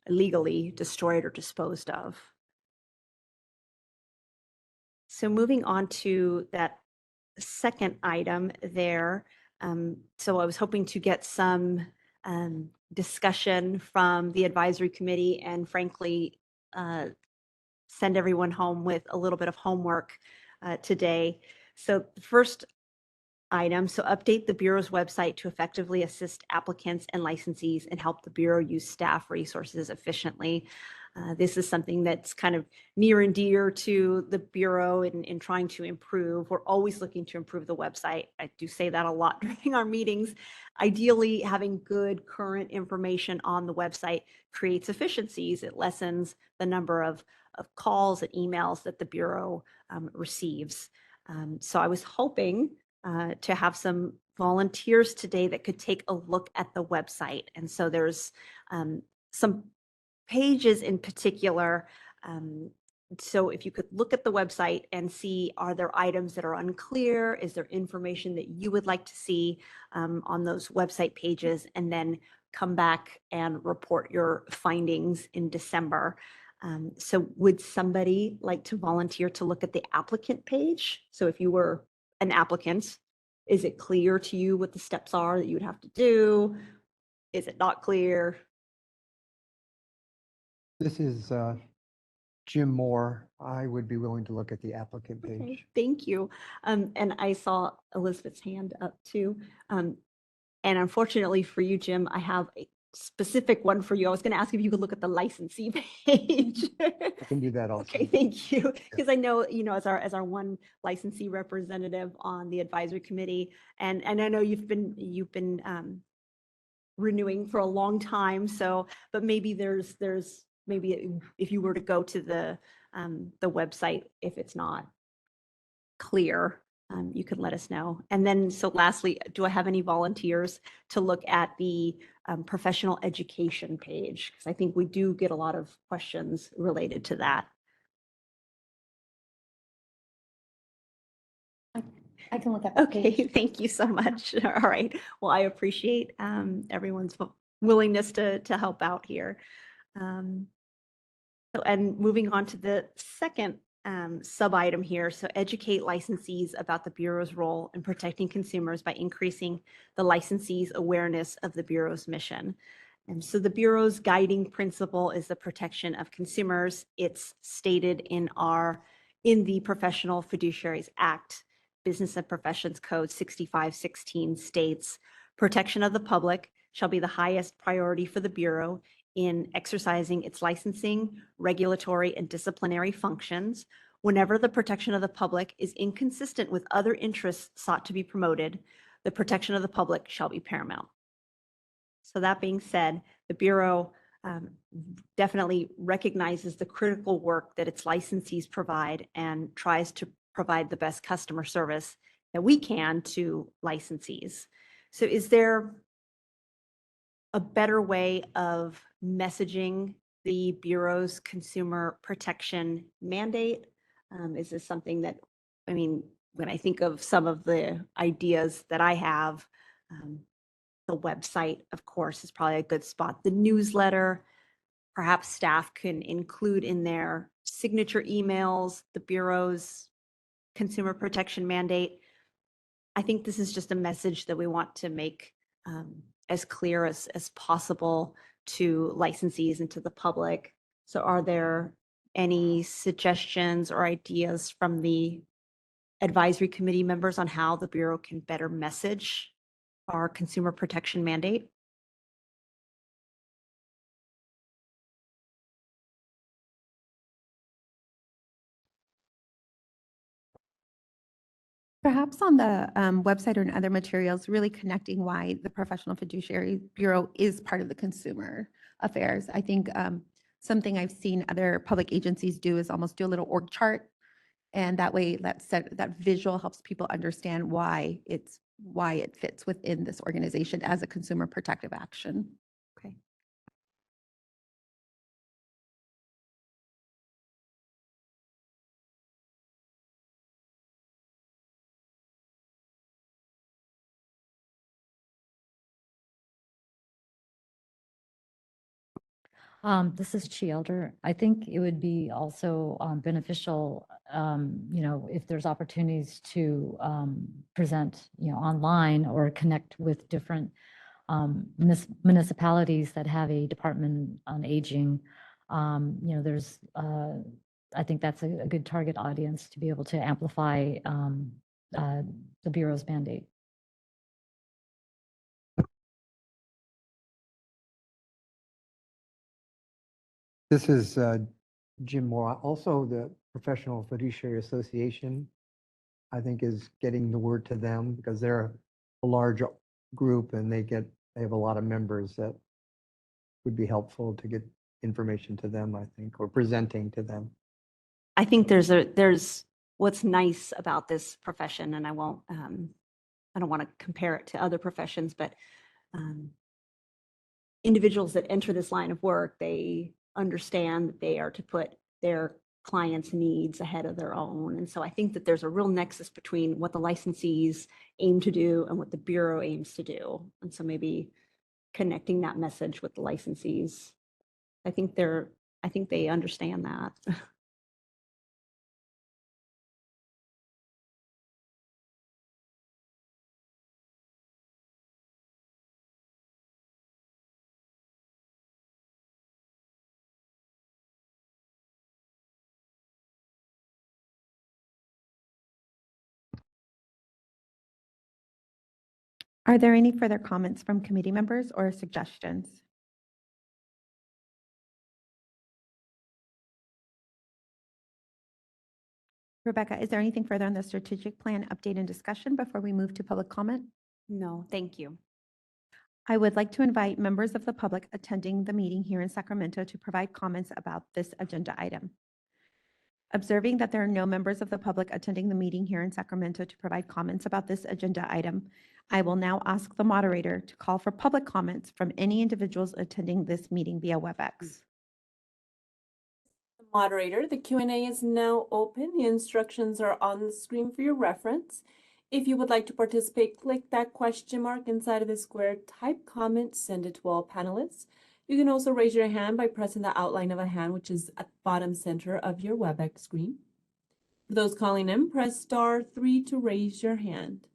legally destroyed or disposed of. So moving on to that second item there. So I was hoping to get some discussion from the advisory committee, and frankly, send everyone home with a little bit of homework today. So the first item, so update the Bureau's website to effectively assist applicants and licensees and help the Bureau use staff resources efficiently. This is something that's kind of near and dear to the Bureau in trying to improve. We're always looking to improve the website. I do say that a lot during our meetings. Ideally, having good current information on the website creates efficiencies. It lessens the number of calls and emails that the Bureau receives. So I was hoping to have some volunteers today that could take a look at the website. And so there's some pages in particular So if you could look at the website and see, are there items that are unclear? Is there information that you would like to see on those website pages? And then come back and report your findings in December. So would somebody like to volunteer to look at the applicant page? So if you were an applicant, is it clear to you what the steps are that you would have to do? Is it not clear? This is Jim Moore. I would be willing to look at the applicant Okay, page. thank you. And I saw Elizabeth's hand up too. And unfortunately for you, Jim, I have a specific one for you. I was going to ask if you could look at the licensee page. I can do that also. Okay, thank you. Because I know, as our one licensee representative on the advisory committee, and I know you've been renewing for a long time. So, but maybe there's maybe if you were to go to the website, if it's not clear, you could let us know. And then, so lastly, do I have any volunteers to look at the professional education page? Because I think we do get a lot of questions related to that. I can look at the Okay, page. thank you so much. All right. Well, I appreciate everyone's willingness to help out here. And moving on to the second sub item here. So educate licensees about the Bureau's role in protecting consumers by increasing the licensees' awareness of the Bureau's mission. And so the Bureau's guiding principle is the protection of consumers. It's stated in the Professional Fiduciaries Act. Business and Professions Code 6516 states, protection of the public shall be the highest priority for the Bureau in exercising its licensing, regulatory, and disciplinary functions. Whenever the protection of the public is inconsistent with other interests sought to be promoted, the protection of the public shall be paramount. So that being said, the Bureau definitely recognizes the critical work that its licensees provide and tries to provide the best customer service that we can to licensees. So is there a better way of messaging the Bureau's consumer protection mandate? Is this something that, I mean, when I think of some of the ideas that I have, the website, of course, is probably a good spot. The newsletter, perhaps staff can include in their signature emails, the Bureau's consumer protection mandate. I think this is just a message that we want to make as clear as possible to licensees and to the public. So are there any suggestions or ideas from the advisory committee members on how the Bureau can better message our consumer protection mandate? Perhaps on the website or in other materials, really connecting why the Professional Fiduciary Bureau is part of the consumer affairs. I think something I've seen other public agencies do is almost do a little org chart. And that way that visual helps people understand why it fits within this organization as a consumer protective action. Okay. This is Chi Elder. I think it would be also beneficial, if there's opportunities to present, online or connect with different municipalities that have a department on aging. There's, I think that's a good target audience to be able to amplify the Bureau's mandate. This is Jim Moore. Also, the Professional Fiduciary Association, I think, is getting the word to them because they're a large group and they have a lot of members that would be helpful to get information to them, I think, or presenting to them. I think there's what's nice about this profession, and I don't want to compare it to other professions, but individuals that enter this line of work, they understand that they are to put their clients' needs ahead of their own. And so I think that there's a real nexus between what the licensees aim to do and what the Bureau aims to do. And so maybe connecting that message with the licensees. I think they understand that. Are there any further comments from committee members or suggestions? Rebecca, is there anything further on the strategic plan update and discussion before we move to public comment? No, thank you. I would like to invite members of the public attending the meeting here in Sacramento to provide comments about this agenda item. Observing that there are no members of the public attending the meeting here in Sacramento to provide comments about this agenda item, I will now ask the moderator to call for public comments from any individuals attending this meeting via WebEx. Moderator, the Q&A is now open. The instructions are on the screen for your reference. If you would like to participate, click that question mark inside of the square, type comment, send it to all panelists. You can also raise your hand by pressing the outline of a hand, which is at the bottom center of your WebEx screen. For those calling in, press *3 to raise your hand.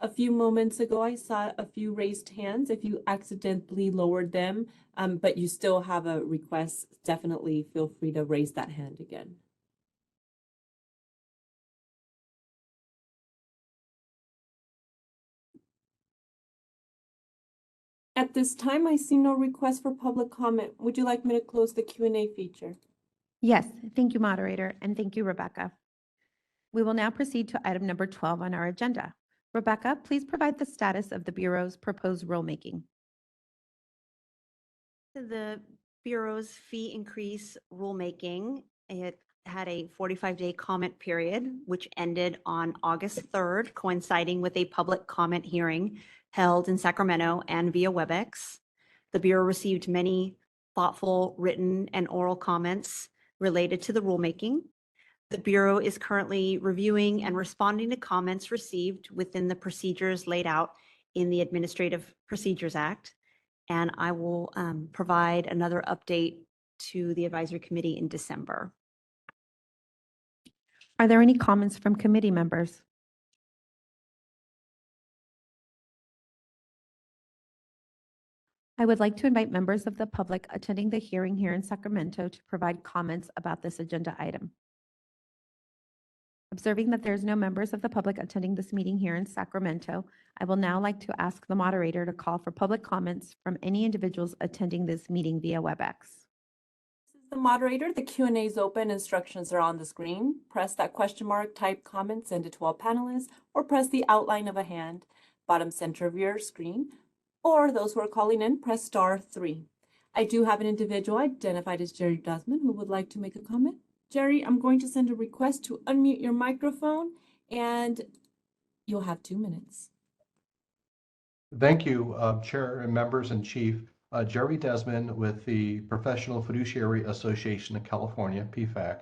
A few moments ago, I saw a few raised hands. If you accidentally lowered them, but you still have a request, definitely feel free to raise that hand again. At this time, I see no request for public comment. Would you like me to close the Q&A feature? Yes, thank you, moderator, and thank you, Rebecca. We will now proceed to item number 12 on our agenda. Rebecca, please provide the status of the Bureau's proposed rulemaking. The Bureau's fee increase rulemaking, it had a 45-day comment period, which ended on August 3rd, coinciding with a public comment hearing held in Sacramento and via WebEx. The Bureau received many thoughtful written and oral comments related to the rulemaking. The Bureau is currently reviewing and responding to comments received within the procedures laid out in the Administrative Procedures Act. And I will provide another update to the advisory committee in December. Are there any comments from committee members? I would like to invite members of the public attending the hearing here in Sacramento to provide comments about this agenda item. Observing that there's no members of the public attending this meeting here in Sacramento, I will now like to ask the moderator to call for public comments from any individuals attending this meeting via WebEx. This is the moderator. The Q&A is open. Instructions are on the screen. Press that question mark, type comment, send it to all panelists, or press the outline of a hand, bottom center of your screen. Or those who are calling in, press *3. I do have an individual identified as Jerry Desmond who would like to make a comment. Jerry, I'm going to send a request to unmute your microphone, and you'll have 2 minutes. Thank you, Chair and members and Chief. Jerry Desmond with the Professional Fiduciary Association of California, PFAC.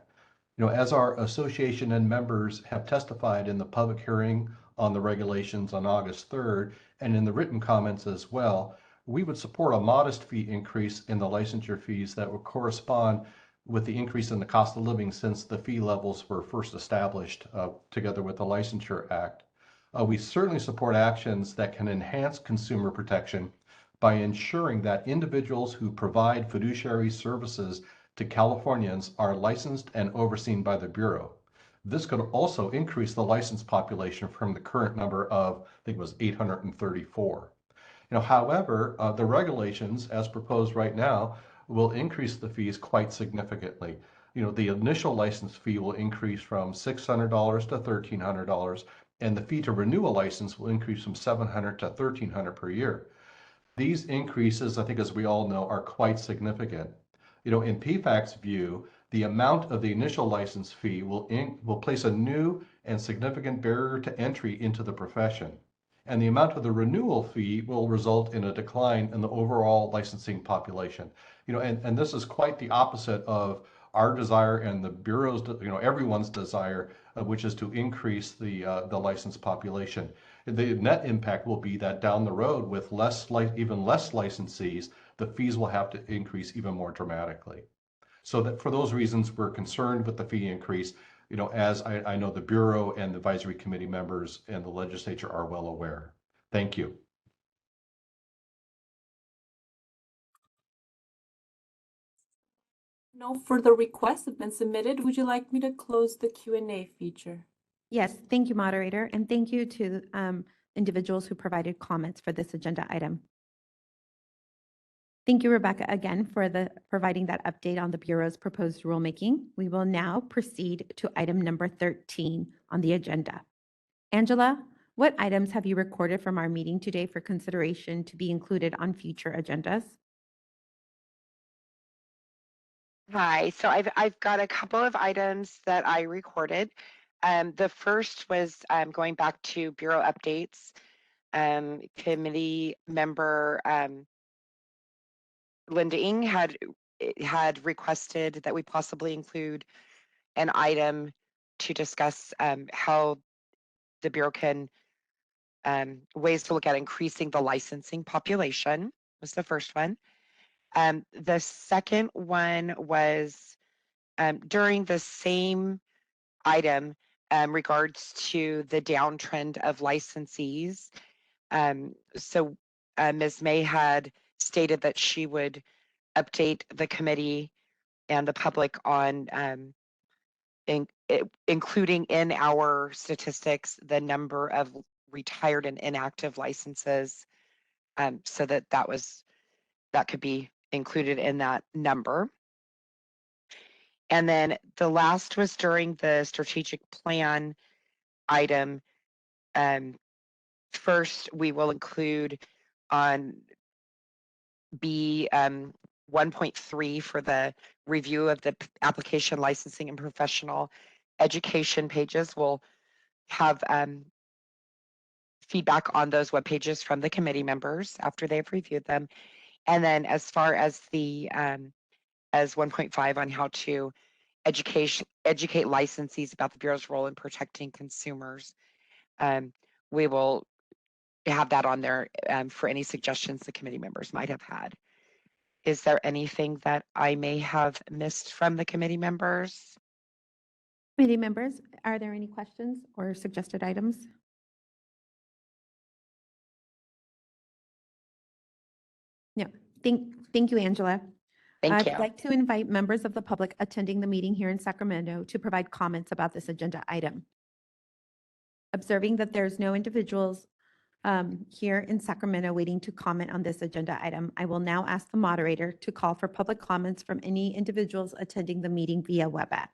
As our association and members have testified in the public hearing on the regulations on August 3rd and in the written comments as well, we would support a modest fee increase in the licensure fees that would correspond with the increase in the cost of living since the fee levels were first established together with the Licensure Act. We certainly support actions that can enhance consumer protection by ensuring that individuals who provide fiduciary services to Californians are licensed and overseen by the Bureau. This could also increase the licensed population from the current number of, I think it was 834. However, the regulations as proposed right now will increase the fees quite significantly. The initial license fee will increase from $600 to $1,300, and the fee to renew a license will increase from $700 to $1,300 per year. These increases, I think, as we all know, are quite significant. In PFAC's view, the amount of the initial license fee will place a new and significant barrier to entry into the profession. And the amount of the renewal fee will result in a decline in the overall licensing population. And this is quite the opposite of our desire and the Bureau's, everyone's desire, which is to increase the licensed population. The net impact will be that down the road with even less licensees, the fees will have to increase even more dramatically. So that for those reasons, we're concerned with the fee increase, as I know the Bureau and the advisory committee members and the legislature are well aware. Thank you. No further requests have been submitted. Would you like me to close the Q&A feature? Yes, thank you, moderator, and thank you to individuals who provided comments for this agenda item. Thank you, Rebecca, again for providing that update on the Bureau's proposed rulemaking. We will now proceed to item number 13 on the agenda. Angela, what items have you recorded from our meeting today for consideration to be included on future agendas? Hi, so I've got a couple of items that I recorded. The first was going back to Bureau updates. Committee member Linda Ng had requested that we possibly include an item to discuss how the Bureau can ways to look at increasing the licensing population was the first one. The second one was during the same item regards to the downtrend of licensees. So Ms. May had stated that she would update the committee and the public on including in our statistics the number of retired and inactive licenses, so that could be included in that number. And then the last was during the strategic plan item. First, we will include on B 1.3 for the review of the application, licensing, and professional education pages. We'll have feedback on those web pages from the committee members after they've reviewed them. And then as far as the as 1.5 on how to educate licensees about the Bureau's role in protecting consumers, we will have that on there for any suggestions the committee members might have had. Is there anything that I may have missed from the committee members? Committee members, are there any questions or suggested items? No, thank you, Angela. Thank you. I'd like to invite members of the public attending the meeting here in Sacramento to provide comments about this agenda item. Observing that there's no individuals here in Sacramento waiting to comment on this agenda item, I will now ask the moderator to call for public comments from any individuals attending the meeting via WebEx.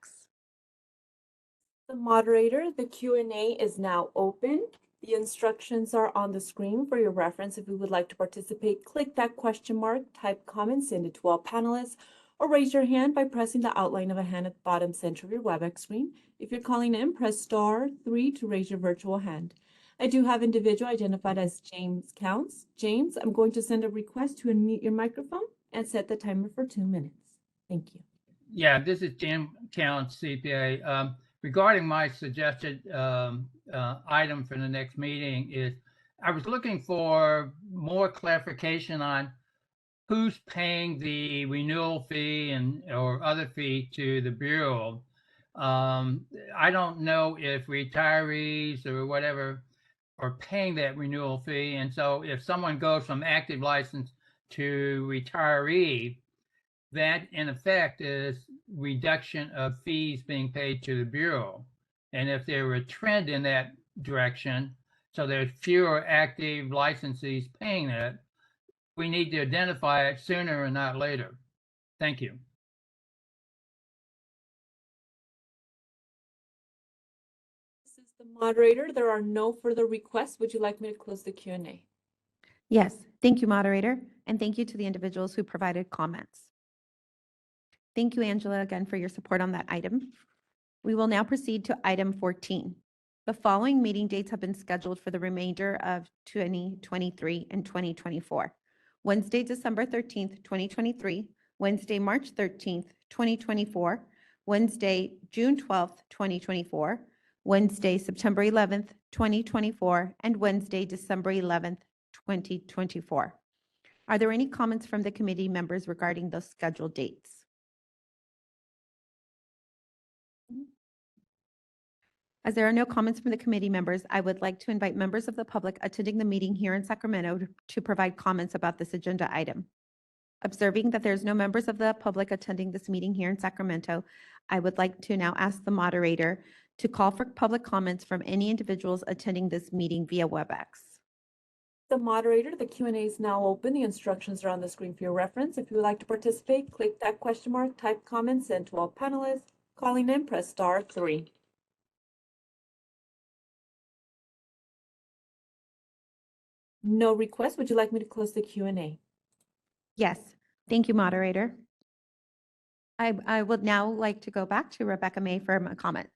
The moderator, the Q&A is now open. The instructions are on the screen for your reference. If you would like to participate, click that question mark, type comments, send it to all panelists, or raise your hand by pressing the outline of a hand at the bottom center of your WebEx screen. If you're calling in, press *3 to raise your virtual hand. I do have individual identified as James Counts. James, I'm going to send a request to unmute your microphone and set the timer for 2 minutes. Thank you. Yeah, this is Jim Counts, CPA. Regarding my suggested item for the next meeting is, I was looking for more clarification on who's paying the renewal fee or other fee to the Bureau. I don't know if retirees or whatever are paying that renewal fee. And so if someone goes from active license to retiree, that in effect is reduction of fees being paid to the Bureau. And if there were a trend in that direction, so there's fewer active licensees paying that, we need to identify it sooner and not later. Thank you. This is the moderator. There are no further requests. Would you like me to close the Q&A? Yes, thank you, moderator, and thank you to the individuals who provided comments. Thank you, Angela, again for your support on that item. We will now proceed to item 14. The following meeting dates have been scheduled for the remainder of 2023 and 2024. Wednesday, December 13th, 2023, Wednesday, March 13th, 2024, Wednesday, June 12th, 2024, Wednesday, September 11th, 2024, and Wednesday, December 11th, 2024. Are there any comments from the committee members regarding those scheduled dates? As there are no comments from the committee members, I would like to invite members of the public attending the meeting here in Sacramento to provide comments about this agenda item. Observing that there's no members of the public attending this meeting here in Sacramento, I would like to now ask the moderator to call for public comments from any individuals attending this meeting via WebEx. The moderator, the Q&A is now open. The instructions are on the screen for your reference. If you would like to participate, click that question mark, type comments, send to all panelists. Calling in, press *3. No request. Would you like me to close the Q&A? Yes, thank you, moderator. I would now like to go back to Rebecca May for a comment.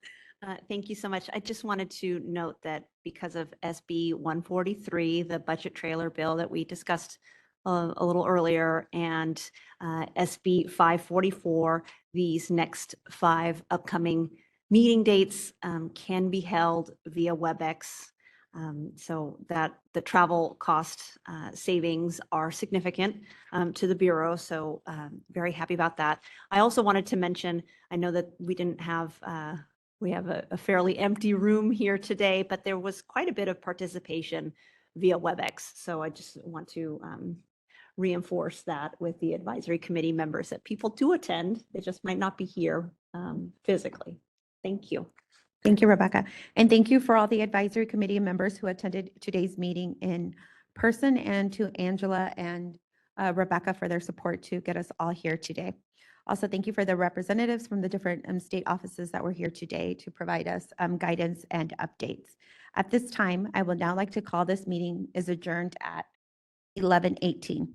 Thank you so much. I just wanted to note that because of SB 143, the budget trailer bill that we discussed a little earlier, and SB 544, these next 5 upcoming meeting dates can be held via WebEx. So that the travel cost savings are significant to the Bureau. So very happy about that. I also wanted to mention, I know that we didn't have, we have a fairly empty room here today, but there was quite a bit of participation via WebEx. So I just want to reinforce that with the advisory committee members, that people do attend. They just might not be here physically. Thank you. Thank you, Rebecca. And thank you for all the advisory committee members who attended today's meeting in person, and to Angela and Rebecca for their support to get us all here today. Also, thank you for the representatives from the different state offices that were here today to provide us guidance and updates. At this time, I would now like to call this meeting is adjourned at 11:18.